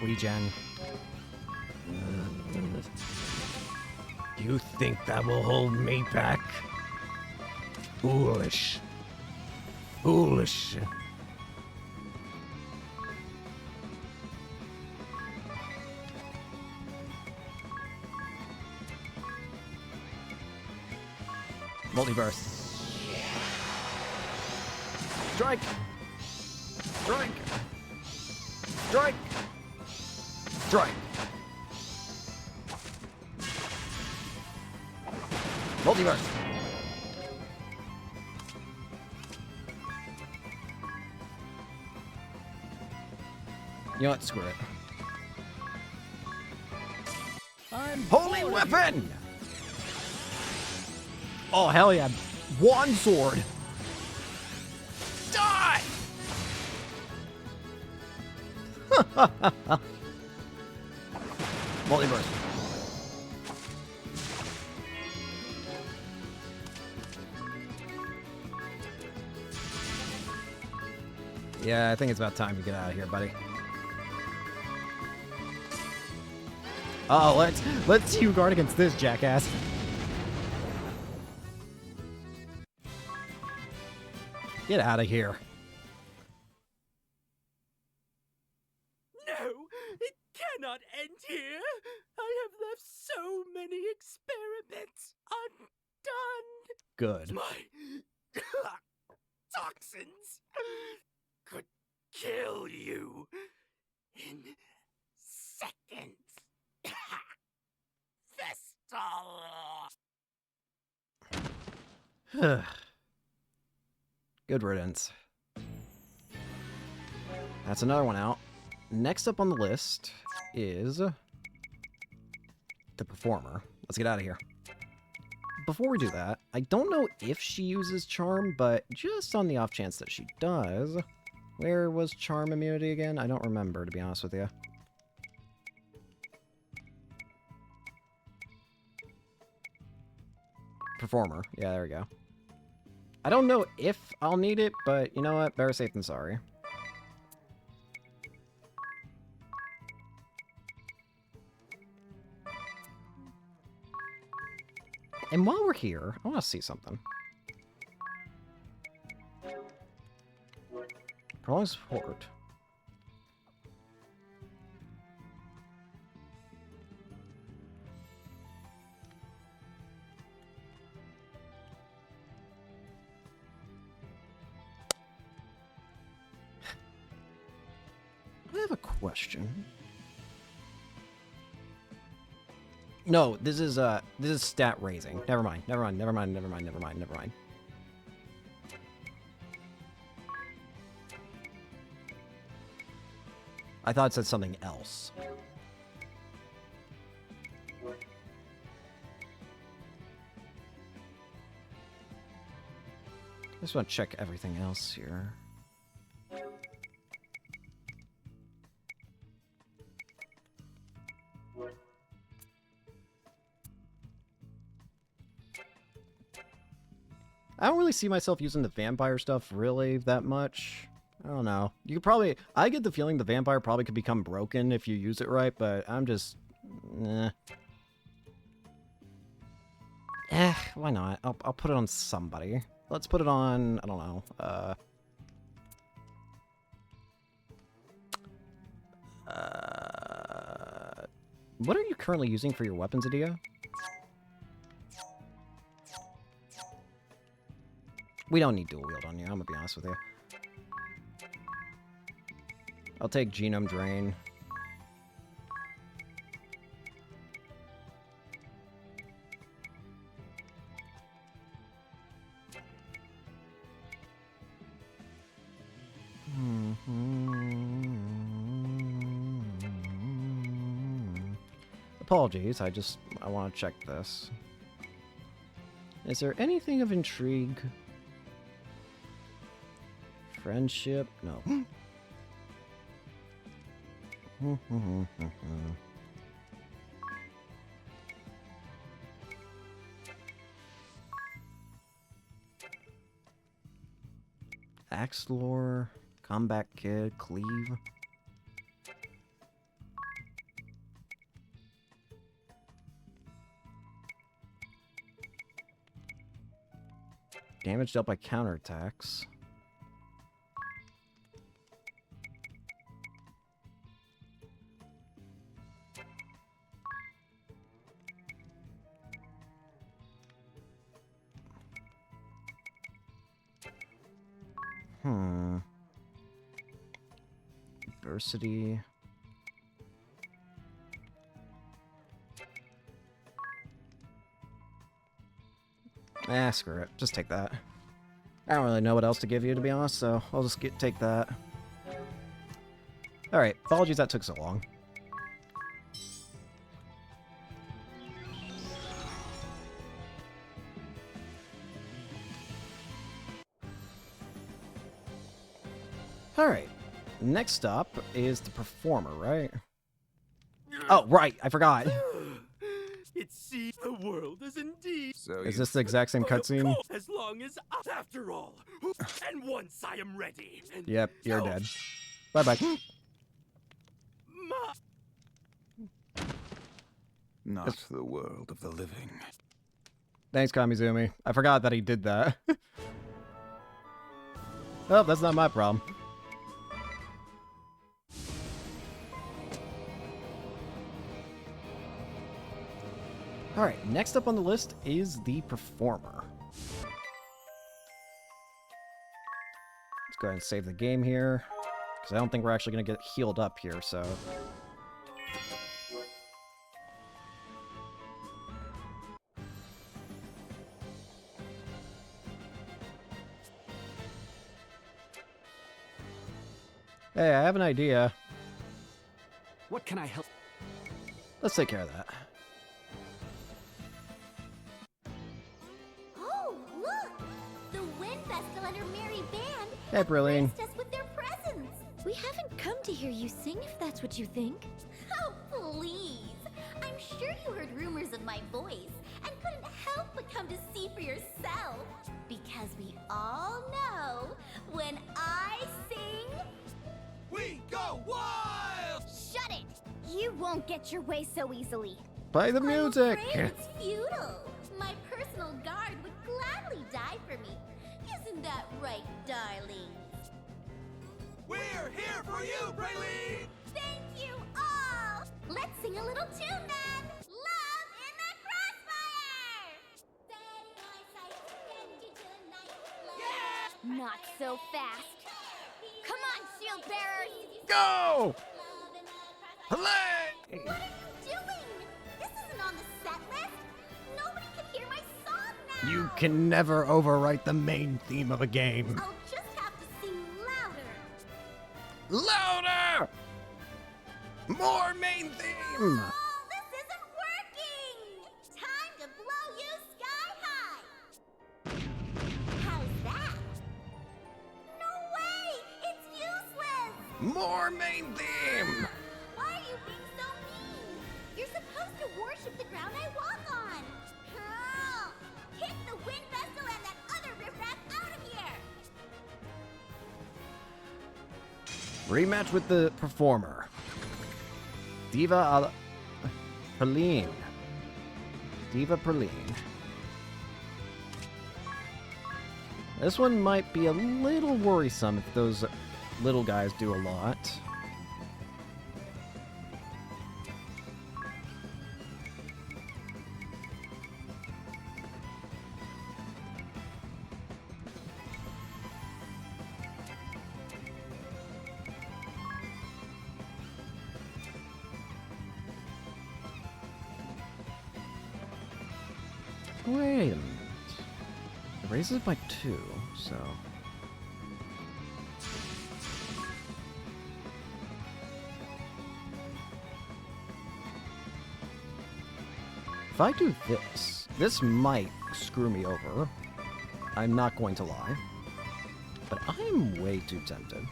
Regen. You think that will hold me back? Foolish. Foolish. Multiverse. Strike! Strike! Strike! Strike! Multiverse! You know what? Screw it. Holy weapon! Oh, hell yeah. Wand sword! Die! Multiverse. Yeah, I think it's about time to get out of here, buddy. Oh, let's you guard against this jackass. Get out of here. No, it cannot end here. I have left so many experiments undone. Good. My toxins could kill you in seconds. Vestal. Good riddance. That's another one out. Next up on the list is the Performer. Let's get out of here. Before we do that, I don't know if she uses Charm, but just on the off chance that she does, where was Charm immunity again? I don't remember, to be honest with you. Performer. Yeah, there we go. I don't know if I'll need it, but you know what? Better safe than sorry. And while we're here, I want to see something. Prolonged support. I have a question. No, this is stat raising. Never mind. Never mind. Never mind. Never mind. Never mind. Never mind. I thought it said something else. I just want to check everything else here. I don't really see myself using the vampire stuff really that much. I don't know. You could probably... I get the feeling the vampire probably could become broken if you use it right, but I'm just... why not? I'll put it on somebody. Let's put it on... I don't know. What are you currently using for your weapons, Adia? We don't need dual wield on you, I'm gonna be honest with you. I'll take Genome Drain. Apologies, I want to check this. Is there anything of intrigue? Friendship? No. Axe Lore, Combat Kid, Cleave. Damage dealt by counterattacks. Adversity. Screw it. Just take that. I don't really know what else to give you, to be honest, so I'll just take that. Alright, apologies that took so long. Alright, next up is the performer, right? Oh, right, I forgot. It seems the world is indeed. So is this the exact same cutscene? As long as after all, and once I am ready. And yep, you're dead. Bye-bye. Not the world of the living. Thanks, Kamizumi. I forgot that he did that. Oh, that's not my problem. Alright, next up on the list is the performer. Let's go ahead and save the game here, because I don't think we're actually going to get healed up here, so... Hey, I have an idea. What can I help? Let's take care of that. Oh, look! The Wind Vestal and her merry band Hey, Brillian. graced us with their presence. We haven't come to hear you sing, if that's what you think. Oh, please! I'm sure you heard rumors of my voice and couldn't help but come to see for yourself. Because we all know when I sing, we go wild! shut it! You won't get your way so easily. Play the music! I'm afraid it's futile. My personal guard would gladly die for me. Isn't that right, darling? We're here for you, Praline! Thank you all! Let's sing a little tune then! Love in the Crossfire! Setting my sights against you tonight. Not so fast. Come on, shield bearers! Go! Love in the Play! Crossfire. What are you doing? This isn't on the set list. Nobody can hear my song now. You can never overwrite the main theme of a game. I'll just have to sing louder. Louder! More main theme! Oh, this isn't working! Time to blow you sky high! How's that? No way! It's useless! More main theme! Why are you being so mean? You're supposed to worship the ground I walk on! Oh, kick the Wind Vestal and that other riffraff out of here! Rematch with the performer. Diva Praline. Diva Praline. This one might be a little worrisome if those little guys do a lot. Wait a minute. It raises it by 2, so... If I do this, this might screw me over. I'm not going to lie. But I'm way too tempted.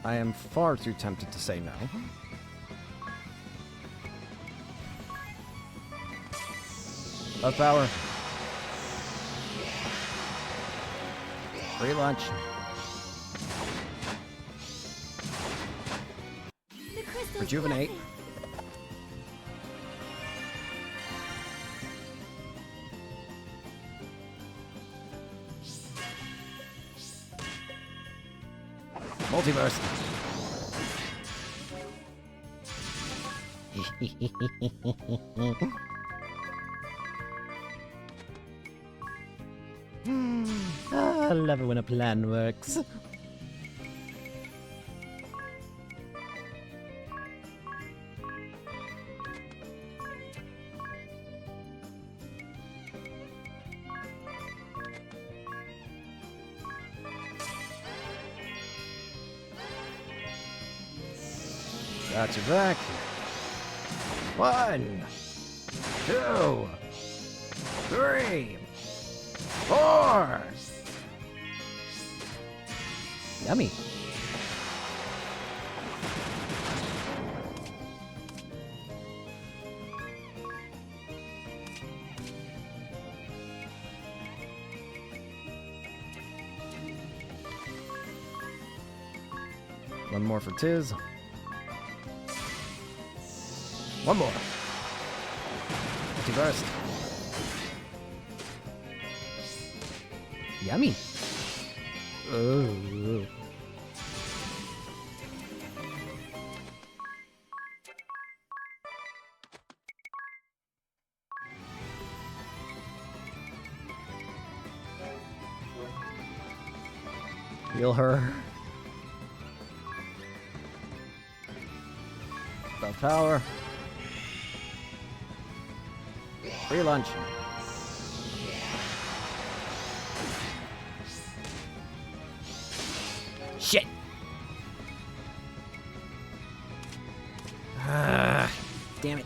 I am far too tempted to say no. Of power. Free lunch. The crystal's Rejuvenate. blessing. Multiverse. I love it when a plan works. Got you back. 1, 2, 3, 4. Yummy. One more for Tiz. One more. Multiverse. Yummy. Oh. Heal her. The power. Free lunch. Shit. Damn it.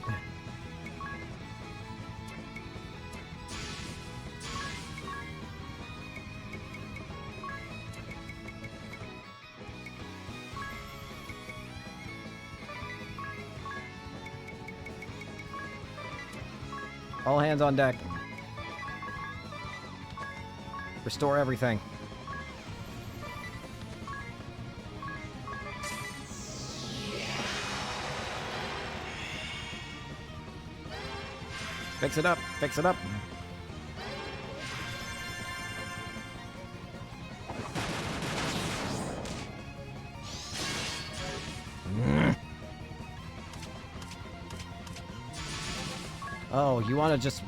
All hands on deck. Restore everything. Fix it up. Fix it up. Oh, you want to just...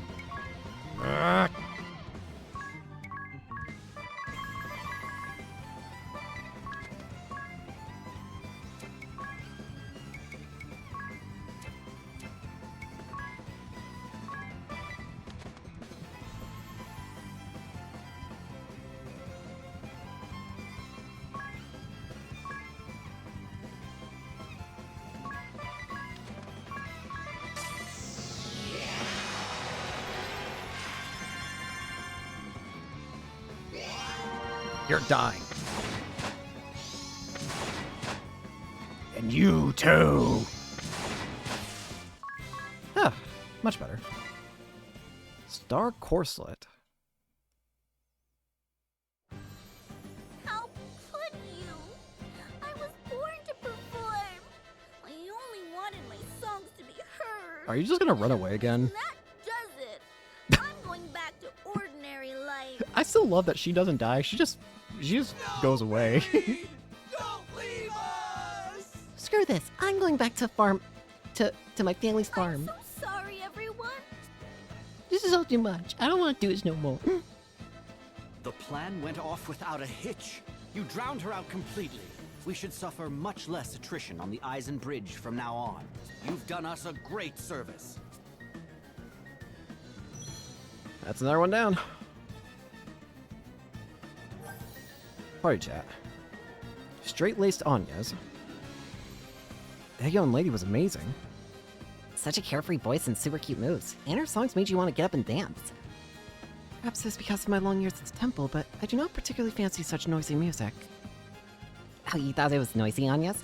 You're dying. And you too. Ah, much better. Star Corselet. How could you? I was born to perform. I only wanted my songs to be heard. Are you just gonna run away again? That does it. I'm going back to ordinary life. I still love that she doesn't die. She just goes away. Don't leave us! Screw this. I'm going back to farm, to my family's farm. I'm so sorry, everyone. This is all too much. I don't want to do this no more. The plan went off without a hitch. You drowned her out completely. We should suffer much less attrition on the Eisen Bridge from now on. You've done us a great service. That's another one down. Party chat. Straight-laced Anyas. That young lady was amazing. Such a carefree voice and super cute moves. And her songs made you want to get up and dance. Perhaps it's because of my long years at the temple, but I do not particularly fancy such noisy music. Oh, you thought it was noisy, Anyas?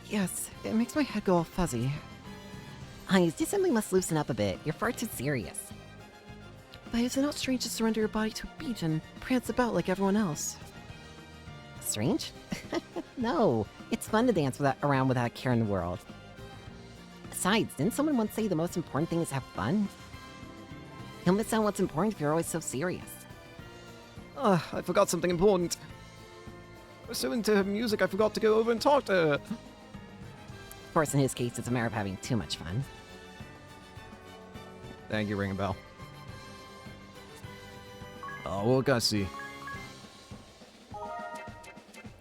Yes, it makes my head go all fuzzy. Anyas, you simply must loosen up a bit. You're far too serious. But is it not strange to surrender your body to a beat and prance about like everyone else? Strange? No, it's fun to dance around without a care in the world. Besides, didn't someone once say the most important thing is have fun? You'll miss out on what's important if you're always so serious. Ugh, I forgot something important. I was so into her music, I forgot to go over and talk to her. Of course, in his case, it's a matter of having too much fun. Thank you, Ring a Bell. Oh, what can I see?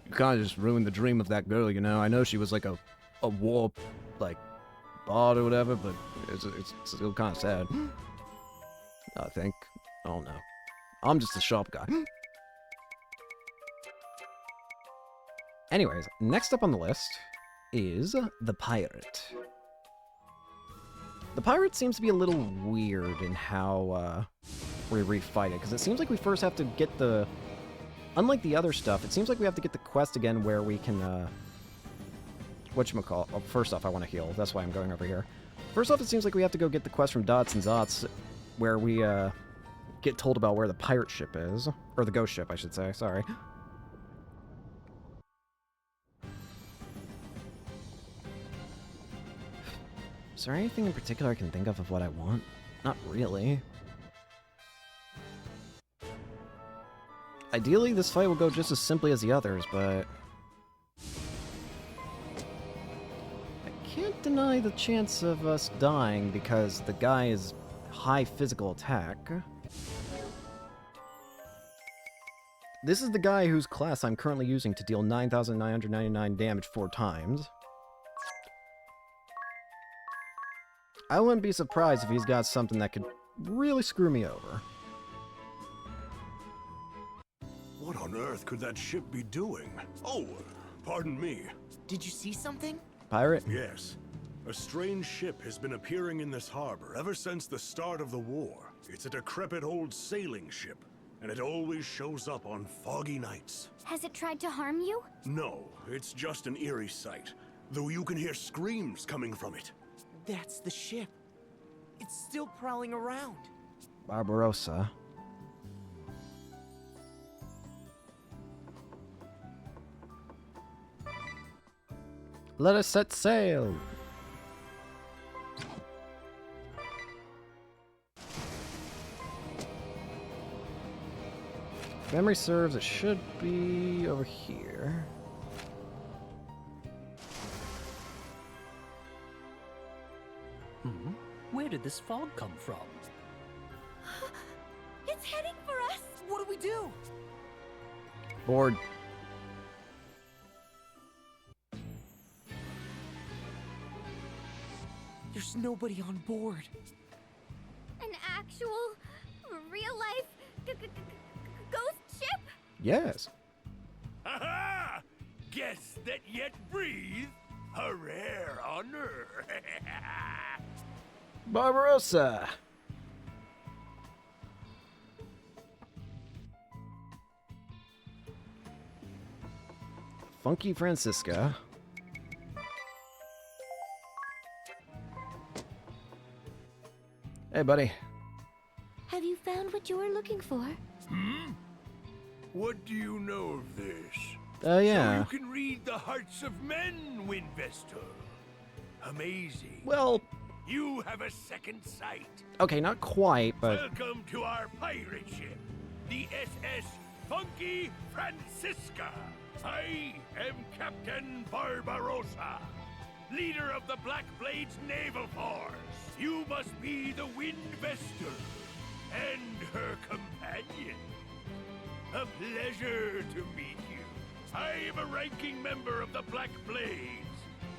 You kind of just ruined the dream of that girl, you know? I know she was like a war, like, bard or whatever, but it's still kind of sad. I think. I don't know. I'm just a shop guy. Anyways, next up on the list is the pirate. The pirate seems to be a little weird in how we refight it, because it seems like we first have to get the... Unlike the other stuff, it seems like we have to get the quest again where we can, whatchamacallit? Oh, first off, I want to heal. That's why I'm going over here. First off, it seems like we have to go get the quest from Dots and Zots, where we, get told about where the pirate ship is. Or the ghost ship, I should say. Sorry. Is there anything in particular I can think of what I want? Not really. Ideally, this fight will go just as simply as the others, but... I can't deny the chance of us dying because the guy is high physical attack. This is the guy whose class I'm currently using to deal 9,999 damage 4 times. I wouldn't be surprised if he's got something that could really screw me over. What on earth could that ship be doing? Oh, pardon me. Did you see something? Pirate? Yes. A strange ship has been appearing in this harbor ever since the start of the war. It's a decrepit old sailing ship, and it always shows up on foggy nights. Has it tried to harm you? No, it's just an eerie sight, though you can hear screams coming from it. That's the ship. It's still prowling around. Barbarossa. Let us set sail! If memory serves, it should be over here. Where did this fog come from? It's heading for us! What do we do? Board. There's nobody on board. An actual, real-life ghost ship? Yes. Ha-ha! Guests that yet breathe? A rare honor. Barbarossa! Funky Francisca. Hey, buddy. Have you found what you were looking for? What do you know of this? Oh, yeah. So you can read the hearts of men, Winvestor. Amazing. Well, You have a second sight. okay, not quite, but... Welcome to our pirate ship, the SS Funky Francisca. I am Captain Barbarossa, leader of the Black Blades Naval Force. You must be the Windvestor and her companion. A pleasure to meet you. I am a ranking member of the Black Blades.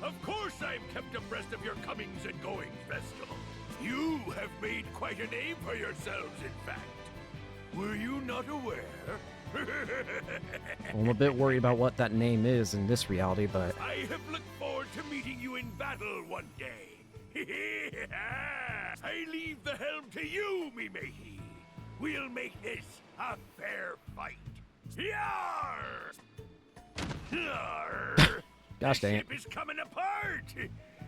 Of course I've kept abreast of your comings and goings, Vestal. You have made quite a name for yourselves, in fact. Were you not aware? I'm a bit worried about what that name is in this reality, but... I have looked forward to meeting you in battle one day. I leave the helm to you, me matey. We'll make this a fair fight. Yarr! Yarr! Gosh dang the it. ship is coming apart.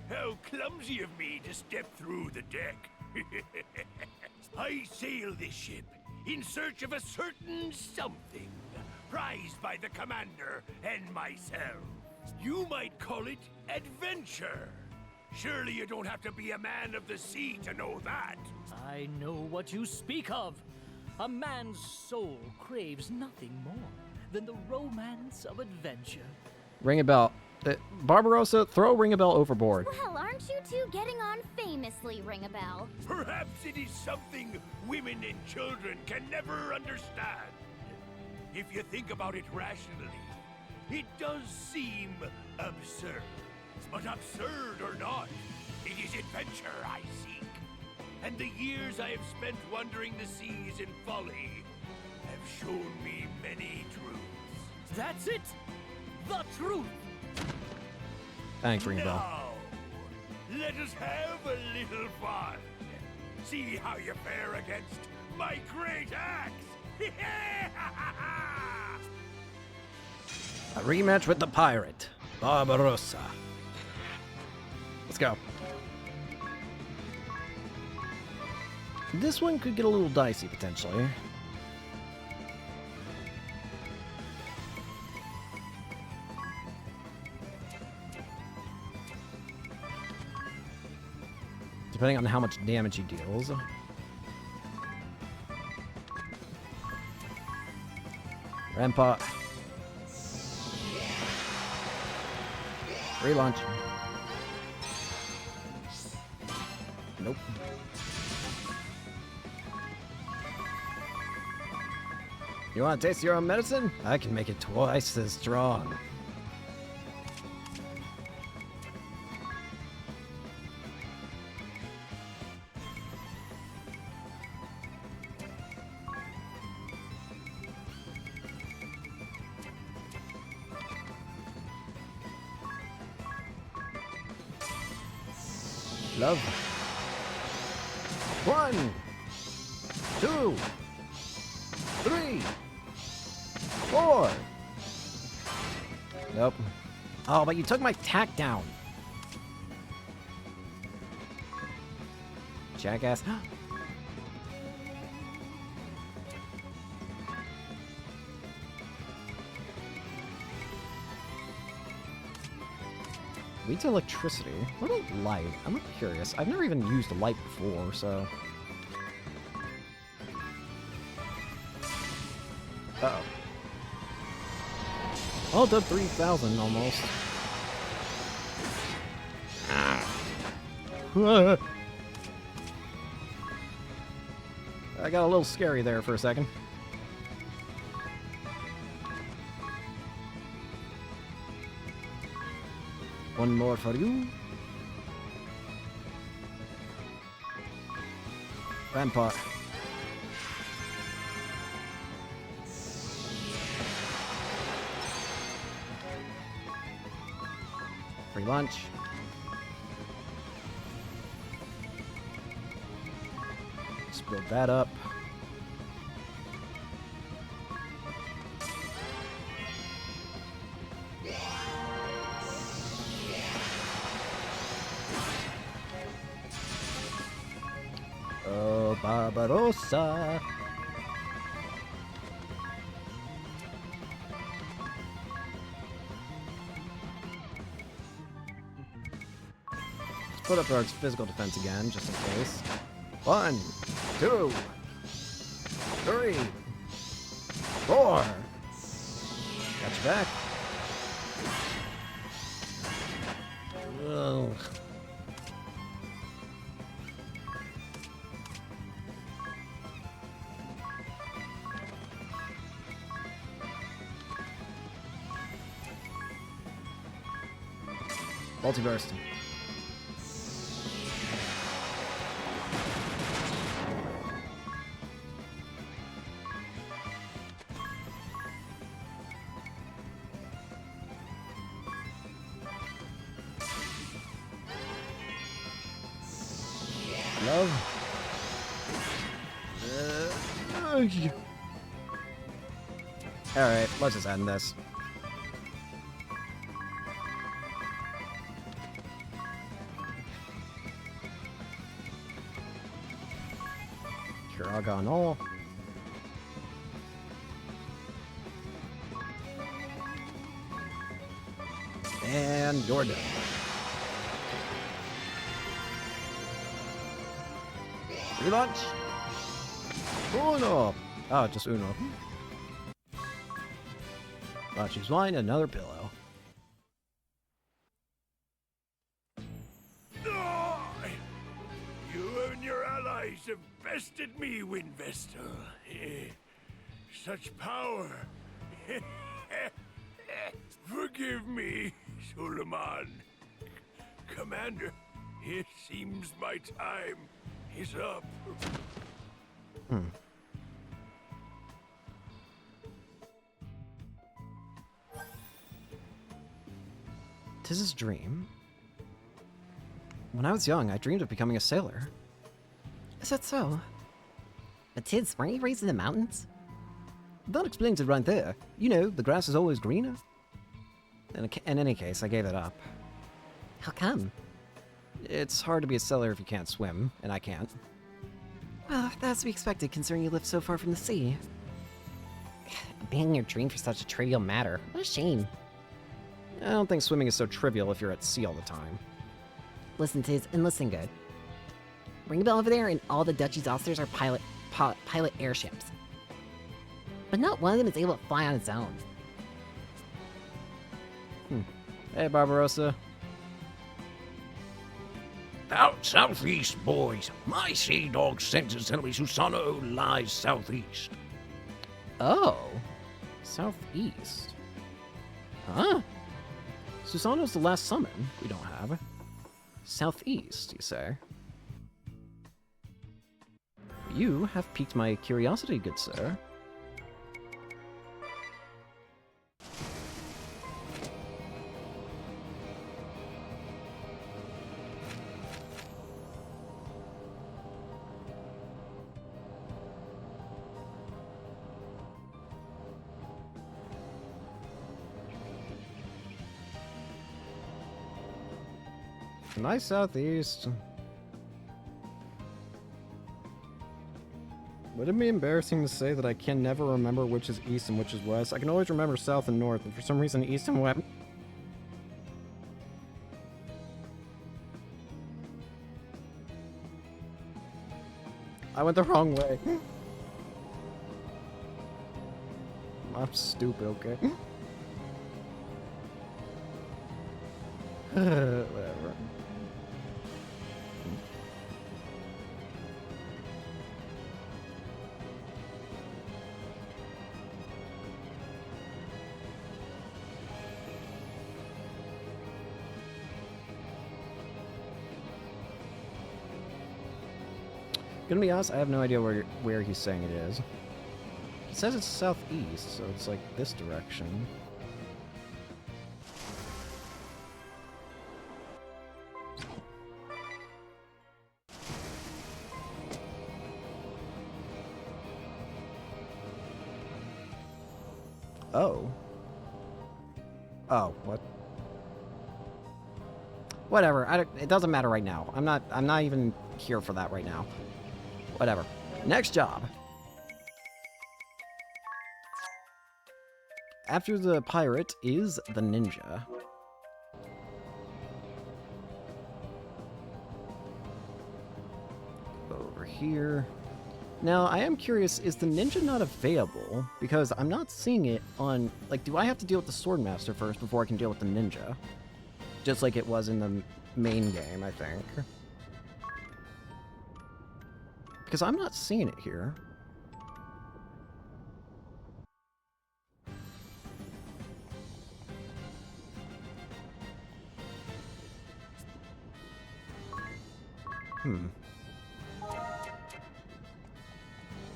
How clumsy of me to step through the deck. I sail this ship in search of a certain something, prized by the commander and myself. You might call it adventure. Surely you don't have to be a man of the sea to know that. I know what you speak of. A man's soul craves nothing more than the romance of adventure. Ring a bell. Barbarossa, throw Ring a Bell overboard. Well, aren't you two getting on famously, Ring a Bell? Perhaps it is something women and children can never understand. If you think about it rationally, it does seem absurd. But absurd or not, it is adventure I seek. And the years I have spent wandering the seas in folly have shown me many truths. That's it! The truth! Thanks, Ring a Bell. Now, let us have a little fun. See how you fare against my great axe. A rematch with the pirate, Barbarossa. Let's go. This one could get a little dicey, potentially. Depending on how much damage he deals. Rampart. Relaunch. Nope. You want to taste your own medicine? I can make it twice as strong. Love. 1, 2, 3, 4. Nope. Oh, but you took my tack down. Jackass. Leads to electricity. What about light? I'm curious. I've never even used a light before, so... Uh-oh. Oh, done 3,000 almost. I got a little scary there for a second. One more for you. Rampart. Free lunch. Let's build that up. Oh, Barbarossa. Let's put up our physical defense again, just in case. 1, 2, 3, 4. Got you back. Ugh. Multiverse. Love. Alright, let's just end this. Kiraga all. And you're done. Relaunch. Uno. Oh, just Uno. She's mine, another pillow. You and your allies have bested me, Windvestal. Such power. Forgive me, Suleiman. Commander, it seems my time is up. Tis his dream. When I was young, I dreamed of becoming a sailor. Is that so? But Tiz, weren't you raised in the mountains? That explains it right there. You know, the grass is always greener. In any case, I gave it up. How come? It's hard to be a sailor if you can't swim, and I can't. Well, that's to be expected considering you live so far from the sea. Abandoning your dream for such a trivial matter. What a shame. I don't think swimming is so trivial if you're at sea all the time. Listen, Tiz, and listen good. Ring a bell over there, and all the Dutchies officers are pilot airships. But not one of them is able to fly on its own. Hey, Barbarossa. Out southeast, boys. My sea dog senses tell me Susano lies southeast. Oh. Southeast. Huh? Susano's the last summon we don't have. Southeast, you say? You have piqued my curiosity, good sir. Nice southeast. Would it be embarrassing to say that I can never remember which is east and which is west? I can always remember south and north, but for some reason east and west... I went the wrong way. I'm stupid, okay? Whatever. Gonna be honest, I have no idea where he's saying it is. He says it's southeast, so it's like this direction. Oh. Oh, what? Whatever. It doesn't matter right now. I'm not even here for that right now. Whatever. Next job. After the pirate is the ninja. Over here. Now, I am curious, is the ninja not available? Because I'm not seeing it on... Like, do I have to deal with the Swordmaster first before I can deal with the ninja? Just like it was in the main game, I think. Because I'm not seeing it here.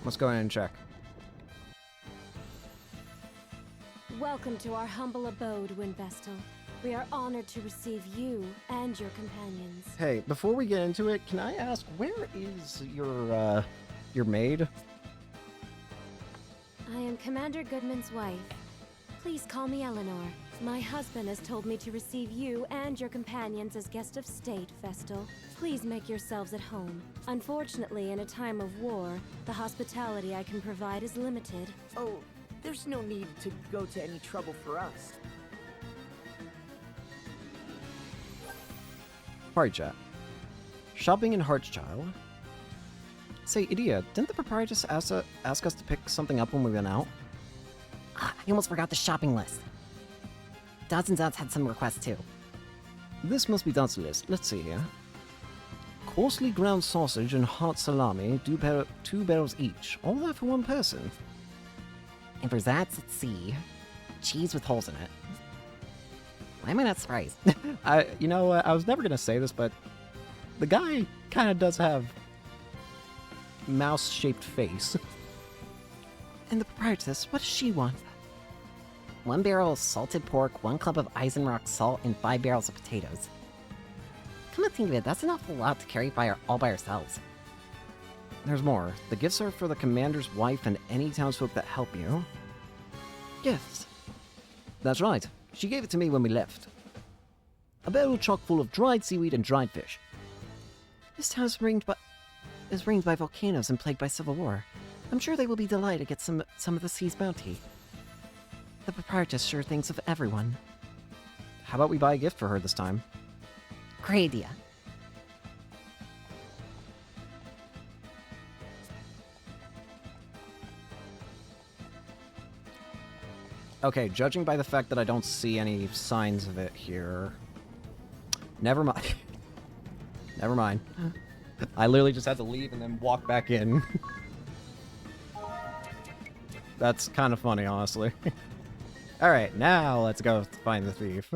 Let's go ahead and check. Welcome to our humble abode, Windvestal. We are honored to receive you and your companions. Hey, before we get into it, can I ask, where is your maid? I am Commander Goodman's wife. Please call me Eleanor. My husband has told me to receive you and your companions as guest of state, Vestal. Please make yourselves at home. Unfortunately, in a time of war, the hospitality I can provide is limited. Oh, there's no need to go to any trouble for us. Party chat. Shopping in Hartschild. Say, Idia, didn't the proprietor just ask us to pick something up when we went out? I almost forgot the shopping list. Dots and Dots had some requests too. This must be Dot's list. Let's see here. Coarsely ground sausage and hot salami, 2 barrels each. All that for one person. And for Zats, let's see. Cheese with holes in it. Why am I not surprised? You know, I was never gonna say this, but the guy kind of does have mouse-shaped face. And the proprietress, what does she want? 1 barrel of salted pork, 1 club of Eisenrock salt, and 5 barrels of potatoes. Come to think of it, that's an awful lot to carry all by ourselves. There's more. The gifts are for the commander's wife and any townsfolk that help you. Gifts? That's right. She gave it to me when we left. A barrel chock full of dried seaweed and dried fish. This town is ringed by volcanoes and plagued by civil war. I'm sure they will be delighted to get some of the sea's bounty. The proprietress sure thinks of everyone. How about we buy a gift for her this time? Great idea. Okay, judging by the fact that I don't see any signs of it here... Never mind. Never mind. I literally just had to leave and then walk back in. That's kind of funny, honestly. Alright, now let's go find the thief.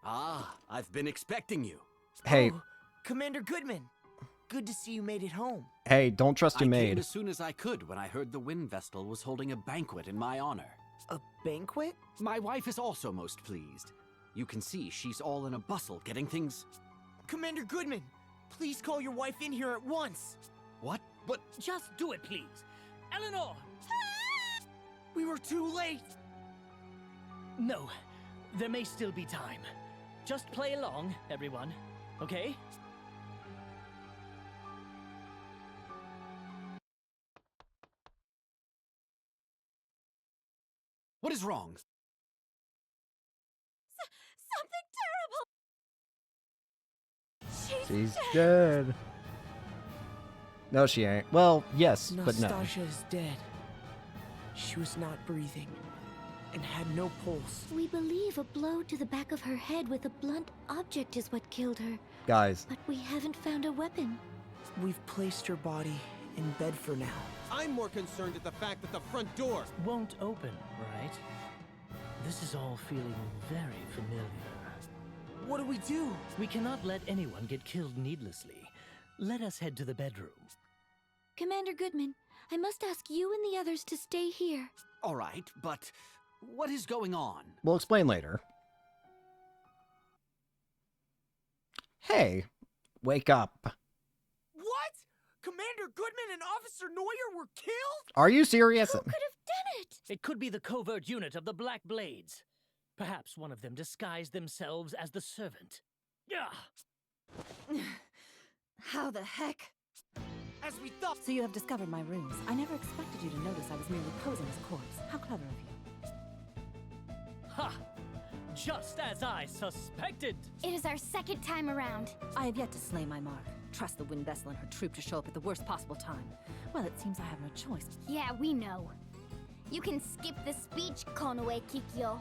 Ah, I've been expecting you. Hey. Oh, Commander Goodman. Good to see you made it home. Hey, don't trust your I maid. came as soon as I could when I heard the Windvestal was holding a banquet in my honor. A banquet? My wife is also most pleased. You can see she's all in a bustle getting things... Commander Goodman, please call your wife in here at once. What? What? Just do it, please. Eleanor! We were too late. No, there may still be time. Just play along, everyone, okay? What is wrong? Something terrible! She's dead. No, she ain't. Well, yes, but no. Nastasia is dead. She was not breathing and had no pulse. We believe a blow to the back of her head with a blunt object is what killed her. Guys. But we haven't found a weapon. We've placed her body in bed for now. I'm more concerned at the fact that the front door Won't open, right? This is all feeling very familiar. What do we do? We cannot let anyone get killed needlessly. Let us head to the bedroom. Commander Goodman, I must ask you and the others to stay here. All right, but what is going on? We'll explain later. Hey, wake up. What? Commander Goodman and Officer Neuer were killed? Are you serious? Who could have done it? It could be the covert unit of the Black Blades. Perhaps one of them disguised themselves as the servant. How the heck? As we thought. So you have discovered my ruse. I never expected you to notice I was merely posing as a corpse. How clever of you. Ha! Just as I suspected! It is our second time around. I have yet to slay my mark. Trust the Windvestal and her troop to show up at the worst possible time. Well, it seems I have no choice. Yeah, we know. You can skip the speech, Konoe Kikyo.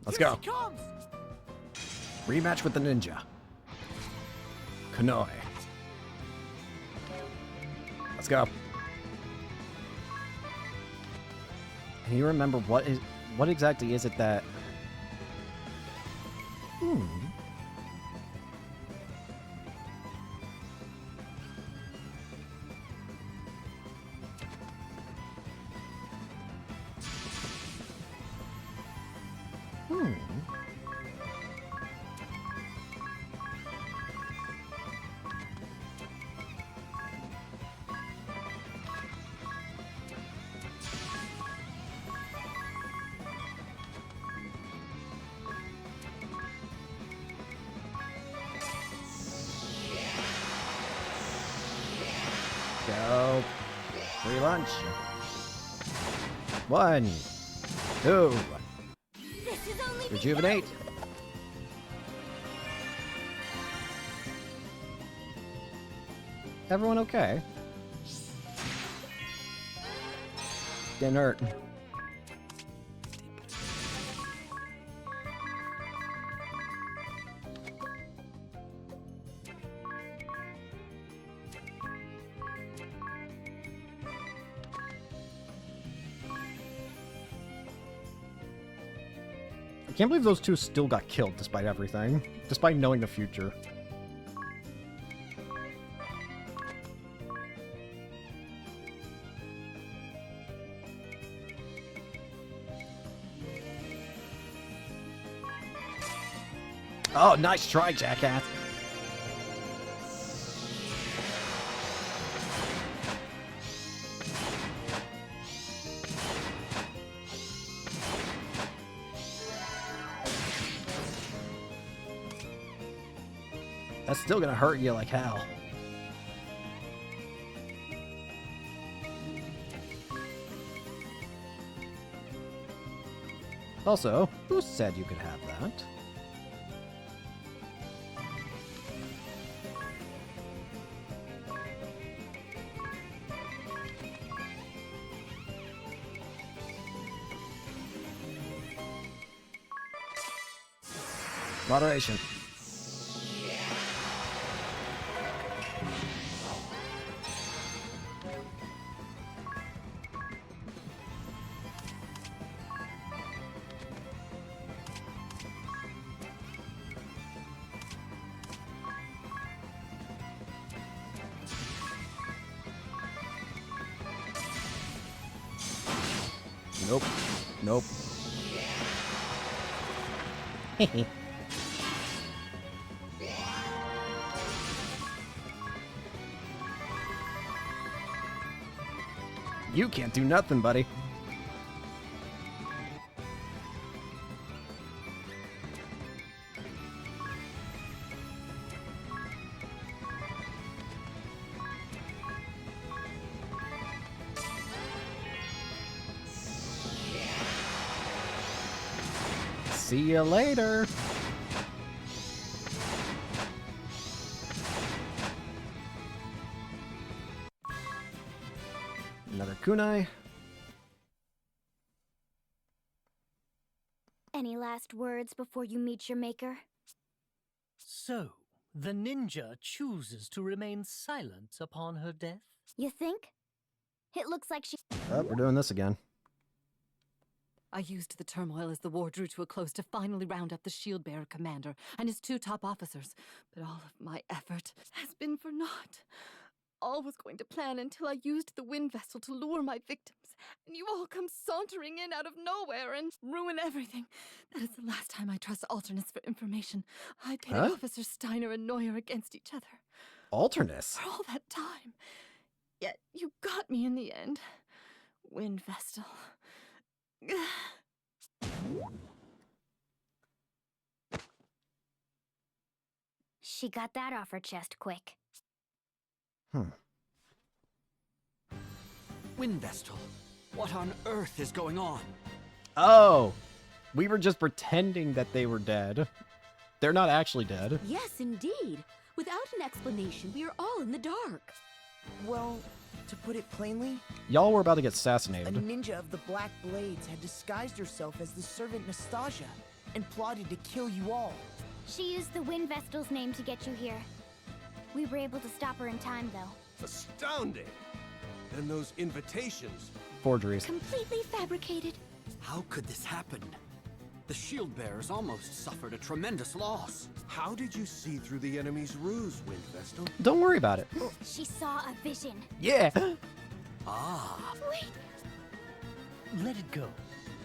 Let's Here go. she comes! Rematch with the ninja. Konoe. Let's go. And you remember what exactly is it that Go. Free lunch. 1, 2. Rejuvenate. Everyone okay? Getting hurt. I can't believe those two still got killed despite everything. Despite knowing the future. Oh, nice try, jackass. That's still gonna hurt you like hell. Also, who said you could have that? Moderation. Nope. Nope. You can't do nothing, buddy. See you later. Another kunai. Any last words before you meet your maker? So, the ninja chooses to remain silent upon her death? You think? It looks like she... Oh, we're doing this again. I used the turmoil as the war drew to a close to finally round up the shield-bearer commander and his 2 top officers, but all of my effort has been for naught. All was going to plan until I used the wind vessel to lure my victims, and you all come sauntering in out of nowhere and ruin everything. That is the last time I trust alternates for information. I pitted Officers Steiner and Neuer against each other. Alternates? For all that time. Yet you got me in the end. Wind Vestal. She got that off her chest quick. Wind Vestal, what on earth is going on? Oh, we were just pretending that they were dead. They're not actually dead. Yes, indeed. Without an explanation, we are all in the dark. Well, to put it plainly, Y'all were about to get a assassinated. ninja of the Black Blades had disguised herself as the servant Nastasia and plotted to kill you all. She used the Wind Vestal's name to get you here. We were able to stop her in time, though. Astounding! And those invitations. Forgeries. Completely fabricated. How could this happen? The shield bearers almost suffered a tremendous loss. How did you see through the enemy's ruse, Wind Vestal? Don't worry about it. She saw a vision. Yeah. Ah. Wait. Let it go.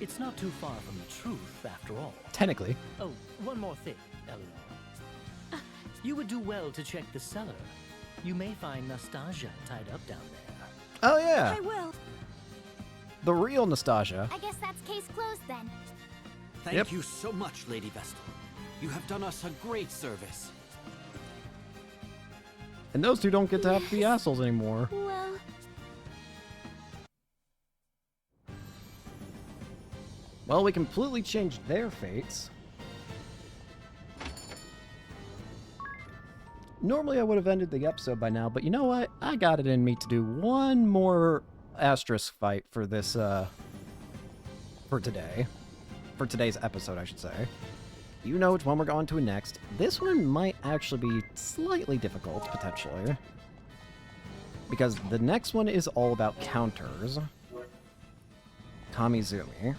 It's not too far from the truth, after all. Technically. Oh, one more thing, Eleanor. You would do well to check the cellar. You may find Nastasia tied up down there. Oh, yeah. I will. The real Nastasia. I guess that's case closed then. Thank you so much, Lady Vestal. You have done us a great service. And those two don't get to have to be assholes anymore. Well, Well, we completely changed their fates. Normally I would have ended the episode by now, but you know what? I got it in me to do one more asterisk fight for this, for today. For today's episode, I should say. You know which one we're going to next. This one might actually be slightly difficult, potentially. Because the next one is all about counters. Kamizumi.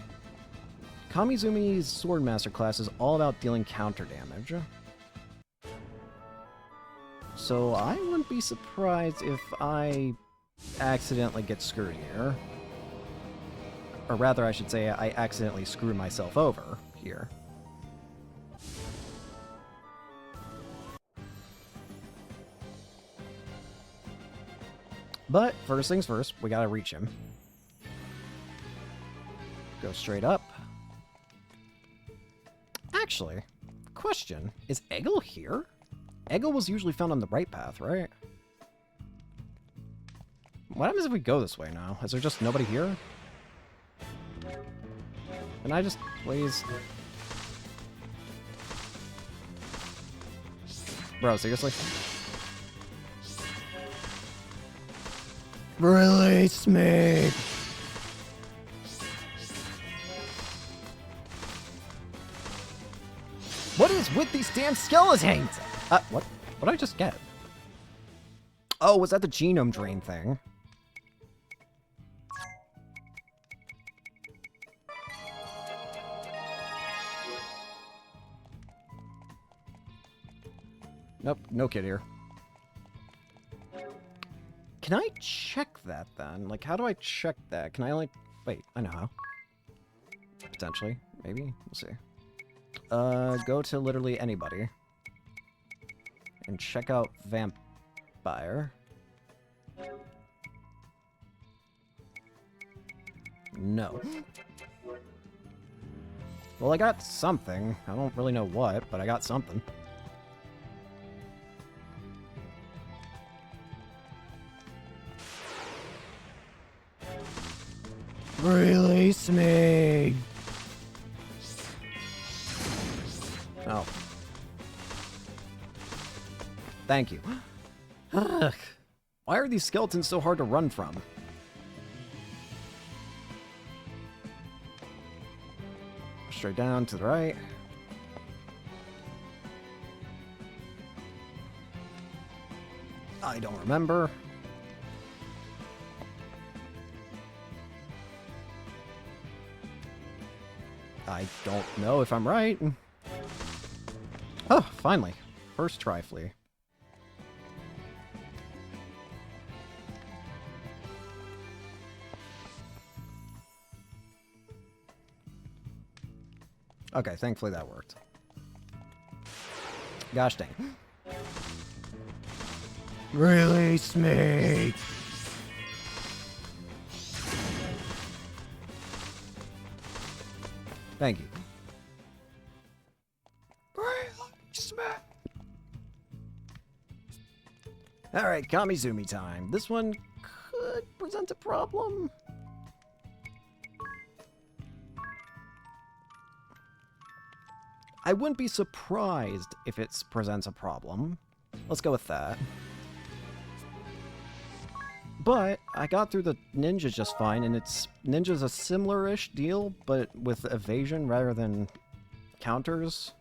Kamizumi's Swordmaster class is all about dealing counter damage. So I wouldn't be surprised if I accidentally get screwed here. Or rather, I should say, I accidentally screw myself over here. But first things first, we gotta reach him. Go straight up. Actually, question, is Eggle here? Eggle was usually found on the right path, right? What happens if we go this way now? Is there just nobody here? Can I just, please? Bro, seriously? Release me! What is with these damn skeletons? What? What did I just get? Oh, was that the genome drain thing? Nope, no kid here. Can I check that then? Like, how do I check that? Can I, like, wait, I know how. Potentially, maybe, we'll see. Go to literally anybody. And check out Vampire. No. Well, I got something. I don't really know what, but I got something. Release me! Oh. Thank you. Ugh. Why are these skeletons so hard to run from? Straight down to the right. I don't remember. I don't know if I'm right. Oh, finally. First try flea. Okay, thankfully that worked. Gosh dang. Release me! Thank you. Release me! Alright, Kamizumi time. This one could present a problem. I wouldn't be surprised if it presents a problem. Let's go with that. But I got through the ninja just fine, and ninja's a similar-ish deal, but with evasion rather than counters.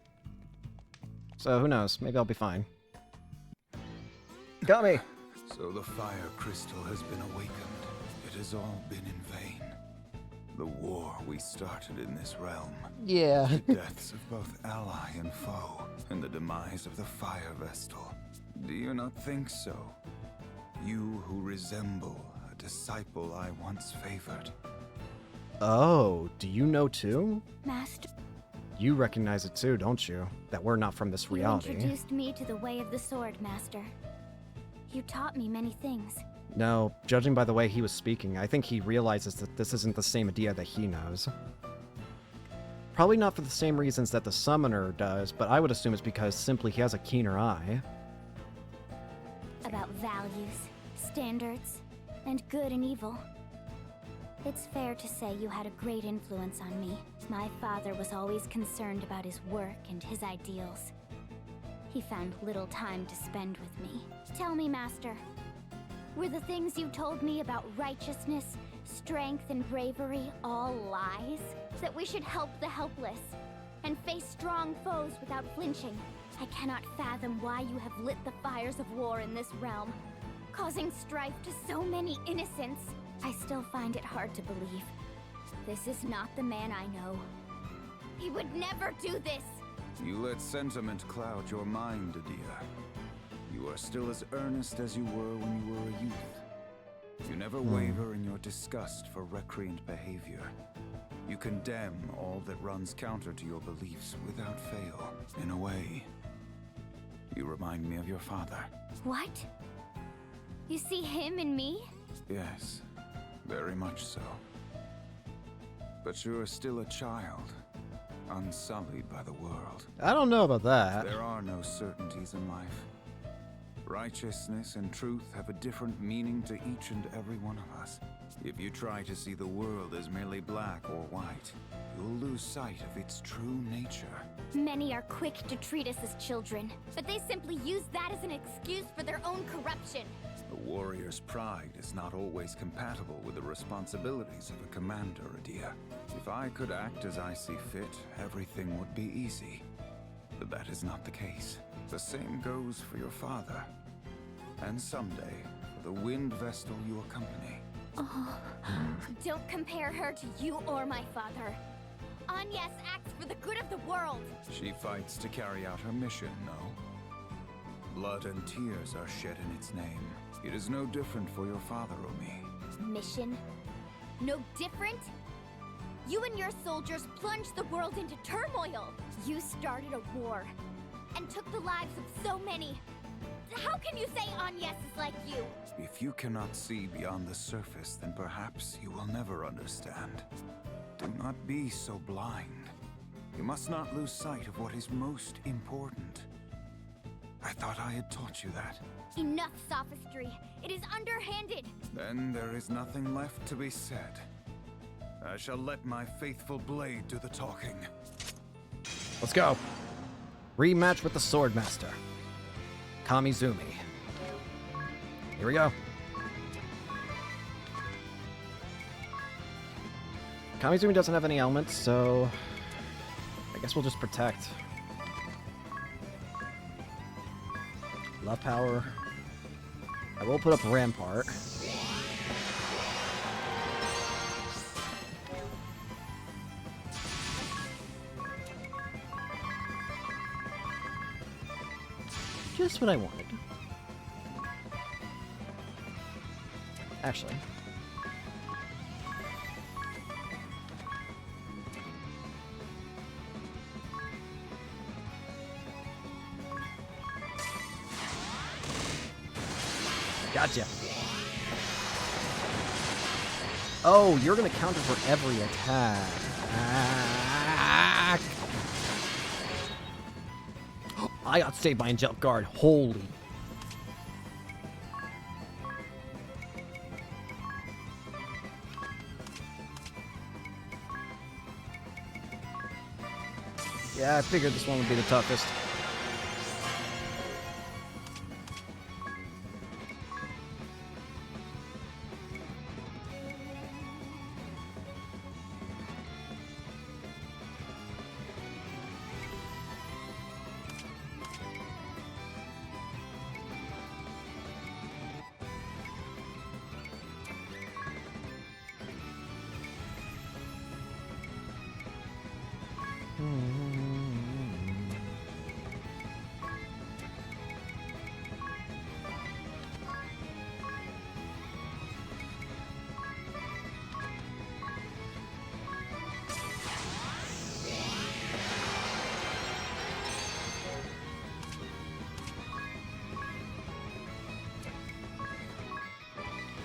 So who knows? Maybe I'll be fine. Got me! So the fire crystal has been awakened. It has all been in vain. The war we started in this realm. Yeah. The deaths of both ally and foe, and the demise of the fire vestal. Do you not think so? You who resemble a disciple I once favored. Oh, do you know too? Master, You recognize it too, don't you? That we're not from this reality. you introduced me to the way of the sword, Master. You taught me many things. No, judging by the way he was speaking, I think he realizes that this isn't the same idea that he knows. Probably not for the same reasons that the summoner does, but I would assume it's because simply he has a keener eye. About values, standards, and good and evil. It's fair to say you had a great influence on me. My father was always concerned about his work and his ideals. He found little time to spend with me. Tell me, Master, were the things you told me about righteousness, strength, and bravery all lies? That we should help the helpless and face strong foes without flinching? I cannot fathom why you have lit the fires of war in this realm, causing strife to so many innocents. I still find it hard to believe. This is not the man I know. He would never do this! You let sentiment cloud your mind, Adia. You are still as earnest as you were when you were a youth. You never waver in your disgust for recreant behavior. You condemn all that runs counter to your beliefs without fail. In a way, you remind me of your father. What? You see him in me? Yes, very much so. But you are still a child, unsullied by the world. I don't know about that. There are no certainties in life. Righteousness and truth have a different meaning to each and every one of us. If you try to see the world as merely black or white, you'll lose sight of its true nature. Many are quick to treat us as children, but they simply use that as an excuse for their own corruption. A warrior's pride is not always compatible with the responsibilities of a commander, Adia. If I could act as I see fit, everything would be easy. But that is not the case. The same goes for your father. And someday, for the wind vestal you accompany. Oh, don't compare her to you or my father. Agnes acts for the good of the world. She fights to carry out her mission, no? Blood and tears are shed in its name. It is no different for your father or me. Mission? No different? You and your soldiers plunged the world into turmoil. You started a war and took the lives of so many. How can you say Agnes is like you? If you cannot see beyond the surface, then perhaps you will never understand. Do not be so blind. You must not lose sight of what is most important. I thought I had taught you that. Enough sophistry. It is underhanded. Then there is nothing left to be said. I shall let my faithful blade do the talking. Let's go. Rematch with the Swordmaster. Kamizumi. Here we go. Kamizumi doesn't have any elements, so I guess we'll just protect. Love power. I will put up Rampart. Just what I wanted. Actually. Gotcha. Oh, you're gonna counter for every attack. I got saved by Angelic Guard. Holy. Yeah, I figured this one would be the toughest.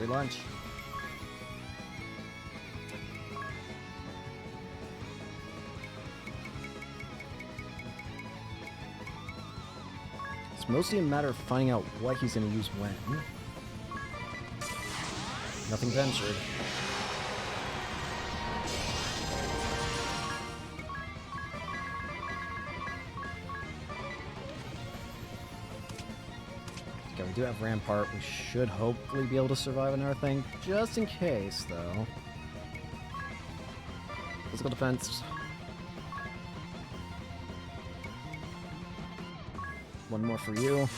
Free lunch. It's mostly a matter of finding out what he's going to use when. Nothing ventured. Okay, we do have Rampart. We should hopefully be able to survive another thing, just in case, though. Physical defense. One more for you.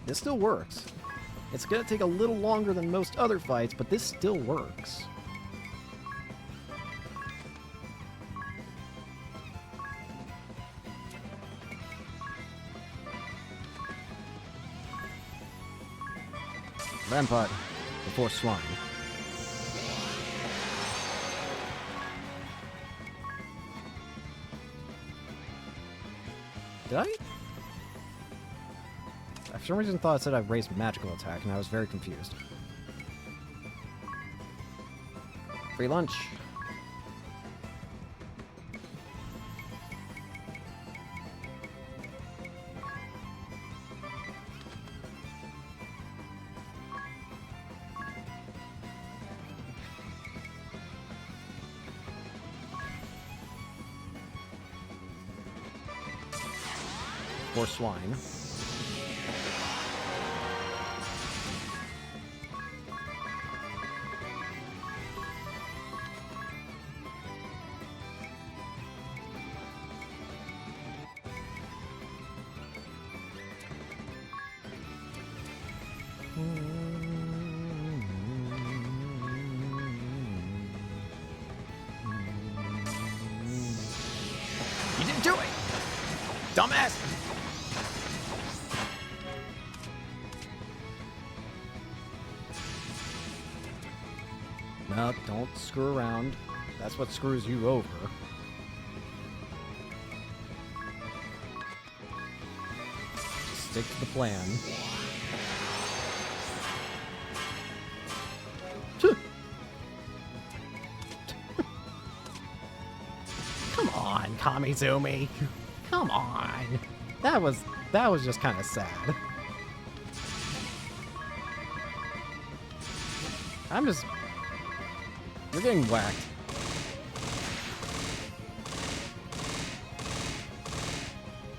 This still works. It's gonna take a little longer than most other fights, but this still works. Rampart before Swine. Did I? I for some reason thought it said I raised magical attack, and I was very confused. Free lunch. Or Swine. You didn't do it! Dumbass! No, don't screw around. That's what screws you over. Just stick to the plan. Come on, Kamizumi. Come on. That was just kind of sad. You're getting whacked.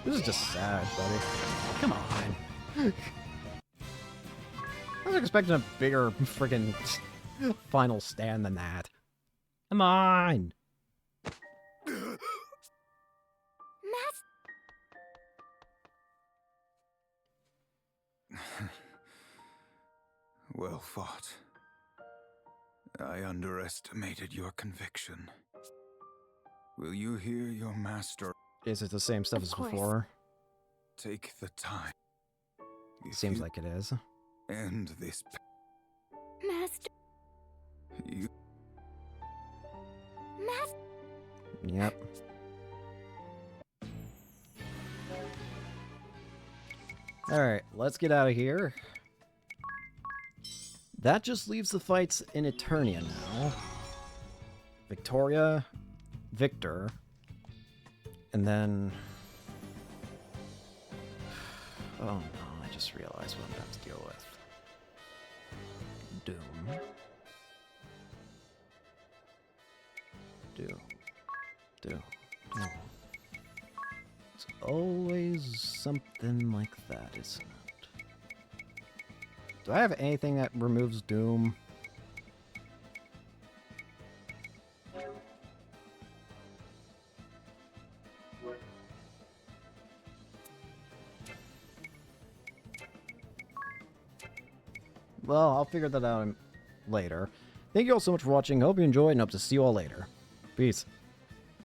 This is just sad, buddy. Come on. I was expecting a bigger friggin' final stand than that. Come on. Well fought. I underestimated your conviction. Will you hear your master? Is it the same stuff as before? Take the time. Seems like it is. End this. Master. You. Master. Yep. Alright, let's get out of here. That just leaves the fights in Eternia now. Victoria, Victor, and then... Oh no, I just realized what I'm going to have to deal with. Doom. Doom. It's always something like that, isn't it? Do I have anything that removes Doom? Well, I'll figure that out later. Thank you all so much for watching. Hope you enjoyed, and hope to see you all later. Peace.